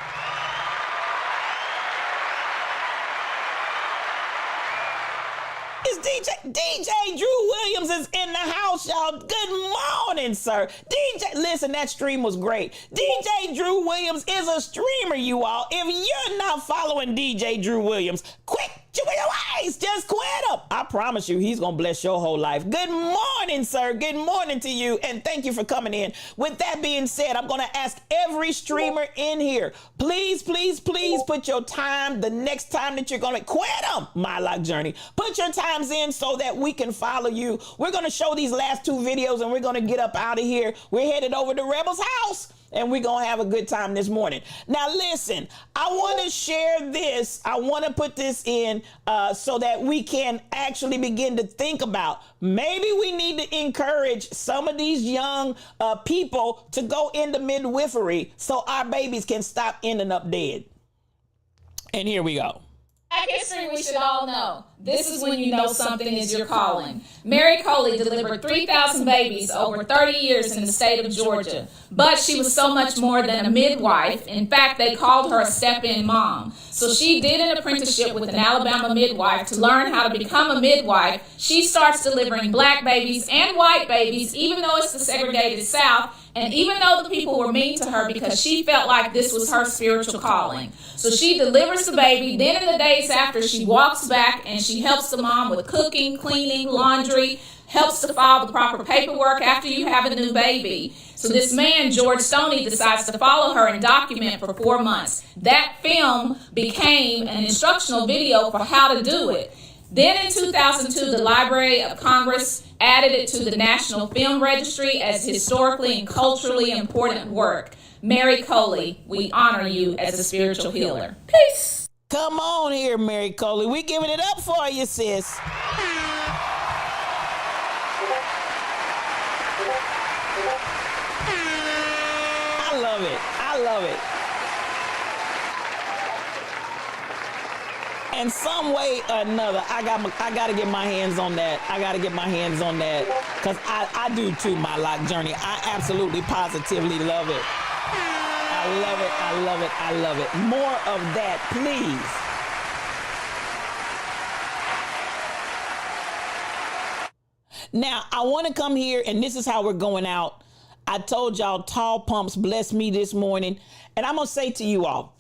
DJ Drew Williams is in the house, y'all. Good morning, sir. Listen, that stream was great. DJ Drew Williams is a streamer, you all. If you're not following DJ Drew Williams, quick, just quit him. I promise you, he's going to bless your whole life. Good morning, sir. Good morning to you, and thank you for coming in. With that being said, I'm going to ask every streamer in here, please, please, please put your time the next time that you're going to quit him, My Lock Journey. Put your times in so that we can follow you. We're going to show these last 2 videos, and we're going to get up out of here. We're headed over to Rebel's house, and we're going to have a good time this morning. Now, listen, I want to share this. I want to put this in so that we can actually begin to think about maybe we need to encourage some of these young people to go into midwifery so our babies can stop ending up dead. And here we go. Black history, we should all know. This is when you know something is your calling. Mary Coley delivered 3,000 babies over 30 years in the state of Georgia. But she was so much more than a midwife. In fact, they called her a step-in mom. So she did an apprenticeship with an Alabama midwife to learn how to become a midwife. She starts delivering black babies and white babies, even though it's the segregated South. And even though the people were mean to her because she felt like this was her spiritual calling. So she delivers the baby. Then in the days after, she walks back and she helps the mom with cooking, cleaning, laundry, helps to file the proper paperwork after you have a new baby. So this man, George Stoney, decides to follow her and document for 4 months. That film became an instructional video for how to do it. Then in 2002, the Library of Congress added it to the National Film Registry as historically and culturally important work. Mary Coley, we honor you as a spiritual healer. Peace. Come on here, Mary Coley. We giving it up for you, sis. I love it. I love it. In some way or another, I got to get my hands on that. I got to get my hands on that because I do too, My Lock Journey. I absolutely, positively love it. I love it. I love it. I love it. More of that, please. Now, I want to come here, and this is how we're going out. I told y'all Tall Pumps blessed me this morning, and I'm going to say to you all,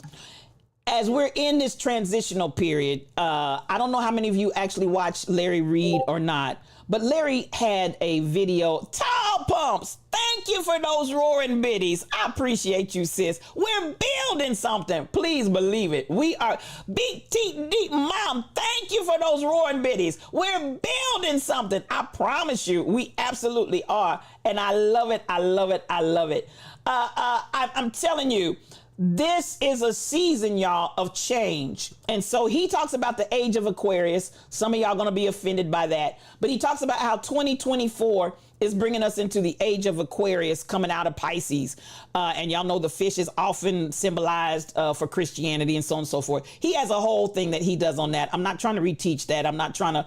as we're in this transitional period, I don't know how many of you actually watched Larry Reed or not, but Larry had a video. Tall Pumps, thank you for those roaring biddies. I appreciate you, sis. We're building something. Please believe it. We are Big T Deep Mom. Thank you for those roaring biddies. We're building something. I promise you, we absolutely are. And I love it. I love it. I love it. I'm telling you, this is a season, y'all, of change. And so he talks about the age of Aquarius. Some of y'all going to be offended by that. But he talks about how 2024 is bringing us into the age of Aquarius coming out of Pisces. And y'all know the fish is often symbolized for Christianity and so on and so forth. He has a whole thing that he does on that. I'm not trying to reteach that. I'm not trying to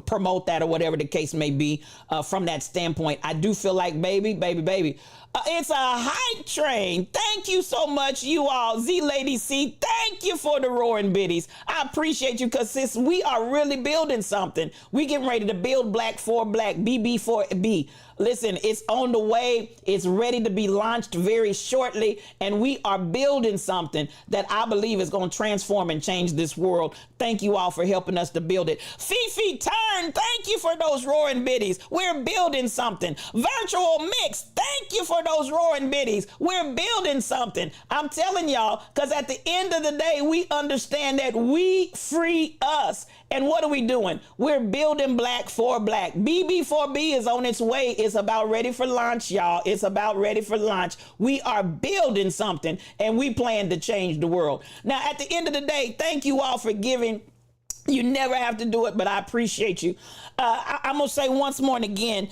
promote that or whatever the case may be from that standpoint. I do feel like, baby. It's a hype train. Thank you so much, you all. Z Lady C, thank you for the roaring biddies. I appreciate you because, sis, we are really building something. We getting ready to build Black for Black. BB B4B. Listen, it's on the way. It's ready to be launched very shortly. And we are building something that I believe is going to transform and change this world. Thank you all for helping us to build it. Fifi Turn, thank you for those roaring biddies. We're building something. Virtual Mix, thank you for those roaring biddies. We're building something. I'm telling y'all, because at the end of the day, we understand that we free us. And what are we doing? We're building Black for Black. BB4B is on its way. It's about ready for launch, y'all. It's about ready for launch. We are building something, and we plan to change the world. Now, at the end of the day, thank you all for giving. You never have to do it, but I appreciate you. I'm going to say once more and again,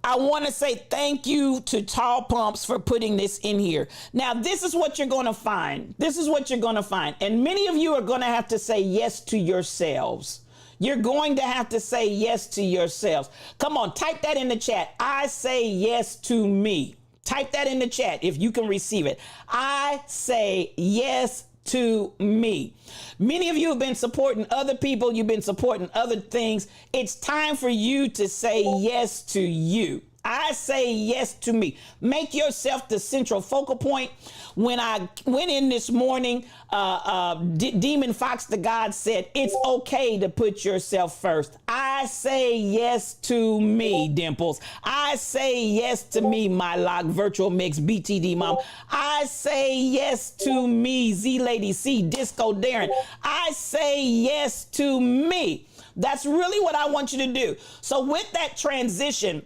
I want to say thank you to Tall Pumps for putting this in here. Now, this is what you're going to find. This is what you're going to find. And many of you are going to have to say yes to yourselves. You're going to have to say yes to yourselves. Come on, type that in the chat. I say yes to me. Type that in the chat if you can receive it. I say yes to me. Many of you have been supporting other people. You've been supporting other things. It's time for you to say yes to you. I say yes to me. Make yourself the central focal point. When I went in this morning, Demon Fox the God said, it's okay to put yourself first. I say yes to me, Dimples. I say yes to me, My Lock, Virtual Mix, BTD Mom. I say yes to me, Z Lady C, Disco Darren. I say yes to me. That's really what I want you to do. So with that transition,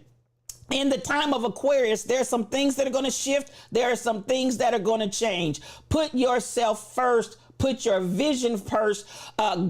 in the time of Aquarius, there are some things that are going to shift. There are some things that are going to change. Put yourself first. Put your vision first.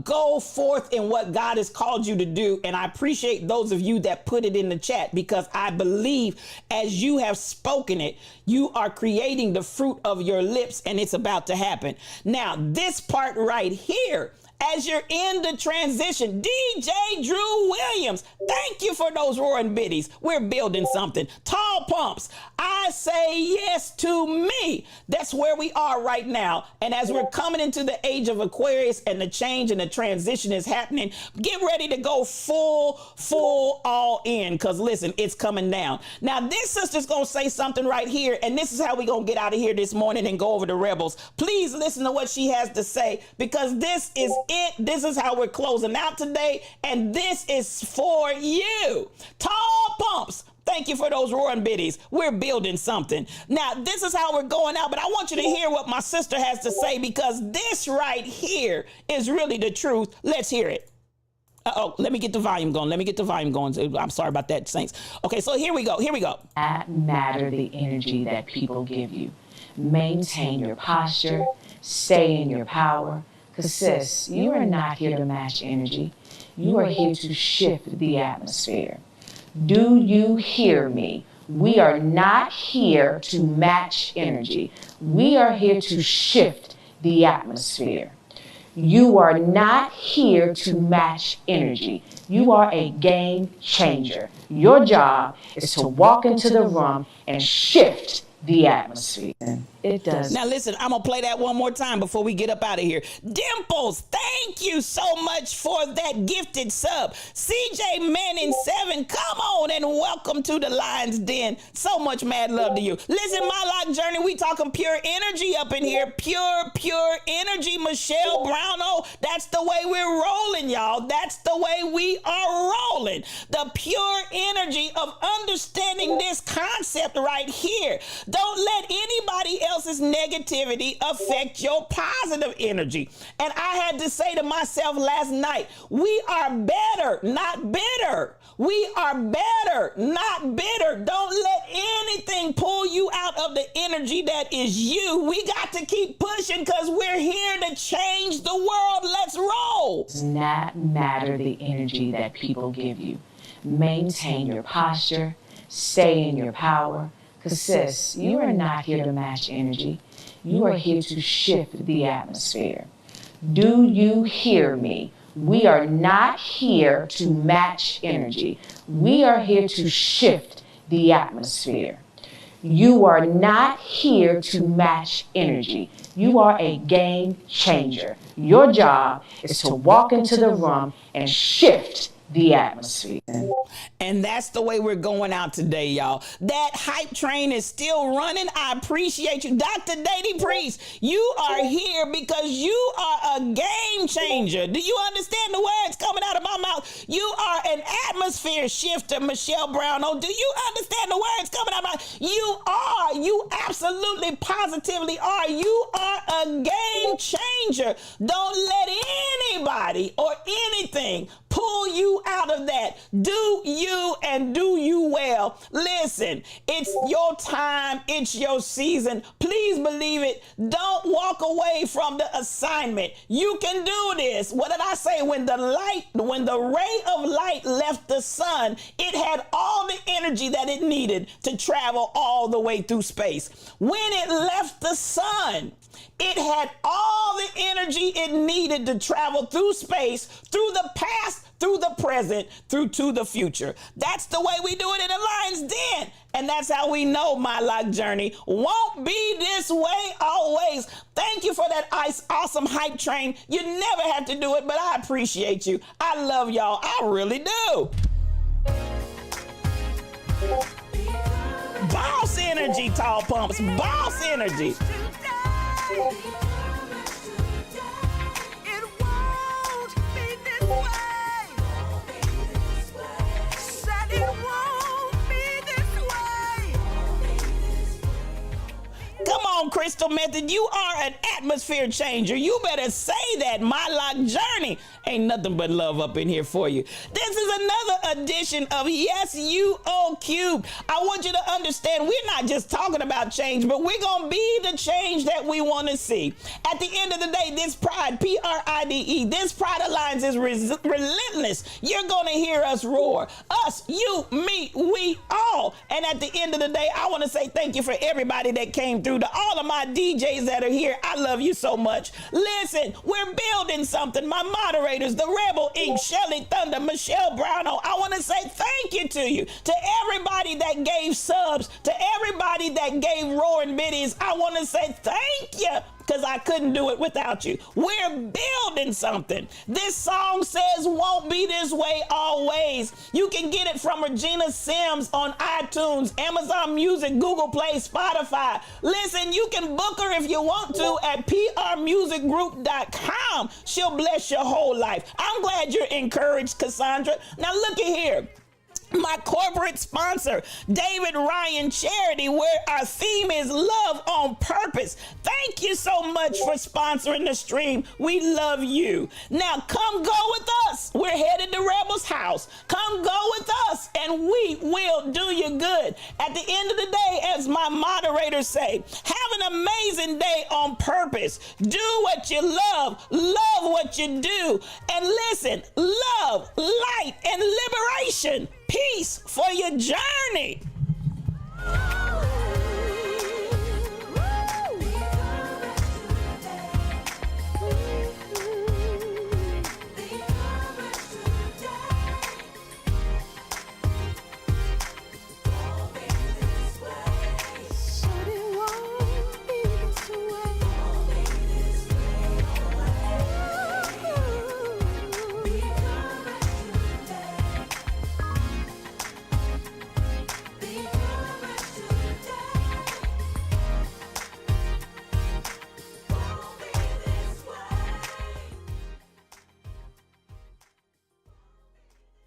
Go forth in what God has called you to do. And I appreciate those of you that put it in the chat, because I believe as you have spoken it, you are creating the fruit of your lips, and it's about to happen. Now, this part right here, as you're in the transition, DJ Drew Williams, thank you for those roaring biddies. We're building something. Tall Pumps, I say yes to me. That's where we are right now. And as we're coming into the age of Aquarius and the change and the transition is happening, get ready to go full all in, because listen, it's coming down. Now, this sister's going to say something right here, and this is how we're going to get out of here this morning and go over to Rebels. Please listen to what she has to say, because this is it. This is how we're closing out today, and this is for you. Tall Pumps, thank you for those roaring biddies. We're building something. Now, this is how we're going out, but I want you to hear what my sister has to say, because this right here is really the truth. Let's hear it. Let me get the volume going. I'm sorry about that, Saints. Okay, so here we go. That matter the energy that people give you. Maintain your posture. Stay in your power. Because, sis, you are not here to match energy. You are here to shift the atmosphere. Do you hear me? We are not here to match energy. We are here to shift the atmosphere. You are not here to match energy. You are a game changer. Your job is to walk into the room and shift the atmosphere. It does. Now listen, I'm gonna play that one more time before we get up out of here. Dimples, thank you so much for that gifted sub. CJ Manning 7, come on and welcome to the Lion's Den. So much mad love to you. Listen, My Lock Journey, we talking pure energy up in here. Pure energy. Michelle Browno, that's the way we're rolling, y'all. That's the way we are rolling. The pure energy of understanding this concept right here. Don't let anybody else's negativity affect your positive energy. And I had to say to myself last night, we are better, not bitter. We are better, not bitter. Don't let anything pull you out of the energy that is you. We got to keep pushing, because we're here to change the world. Let's roll. Does not matter the energy that people give you. Maintain your posture. Stay in your power. Because, sis, you are not here to match energy. You are here to shift the atmosphere. Do you hear me? We are not here to match energy. We are here to shift the atmosphere. You are not here to match energy. You are a game changer. Your job is to walk into the room and shift the atmosphere. And that's the way we're going out today, y'all. That hype train is still running. I appreciate you. Dr. Dady Priest, you are here because you are a game changer. Do you understand the words coming out of my mouth? You are an atmosphere shifter, Michelle Brownell. Do you understand the words coming out of my mouth? You absolutely positively are. You are a game changer. Don't let anybody or anything pull you out of that. Do you and do you well. Listen, it's your time. It's your season. Please believe it. Don't walk away from the assignment. You can do this. What did I say? When the ray of light left the sun, it had all the energy that it needed to travel all the way through space. When it left the sun, it had all the energy it needed to travel through space, through the past, through the present, through to the future. That's the way we do it in the Lion's Den. And that's how we know my life journey won't be this way always. Thank you for that awesome hype train. You never have to do it, but I appreciate you. I love y'all. I really do. Boss energy, Tall Pumps. Boss energy. Come on, Crystal Method. You are an atmosphere changer. You better say that. My Lock Journey. Ain't nothing but love up in here for you. This is another edition of Yes You O Cube. I want you to understand we're not just talking about change, but we're going to be the change that we want to see. At the end of the day, this pride, P-R-I-D-E, this Pride Alliance is relentless. You're going to hear us roar. Us, you, me, we all. And at the end of the day, I want to say thank you for everybody that came through. To all of my DJs that are here, I love you so much. Listen, we're building something. My moderators, the Rebel Ink, Shelly Thunder, Michelle Brownell, I want to say thank you to you. To everybody that gave subs, to everybody that gave roaring biddies, I want to say thank you, because I couldn't do it without you. We're building something. This song says won't be this way always. You can get it from Regina Sims on iTunes, Amazon Music, Google Play, Spotify. Listen, you can book her if you want to at prmusicgroup.com. She'll bless your whole life. I'm glad you're encouraged, Cassandra. Now look at here. My corporate sponsor, David Ryan Charity, where our theme is love on purpose. Thank you so much for sponsoring the stream. We love you. Now come go with us. We're headed to Rebel's house. Come go with us and we will do you good. At the end of the day, as my moderators say, have an amazing day on purpose. Do what you love what you do. And listen, love, light, and liberation. Peace for your journey.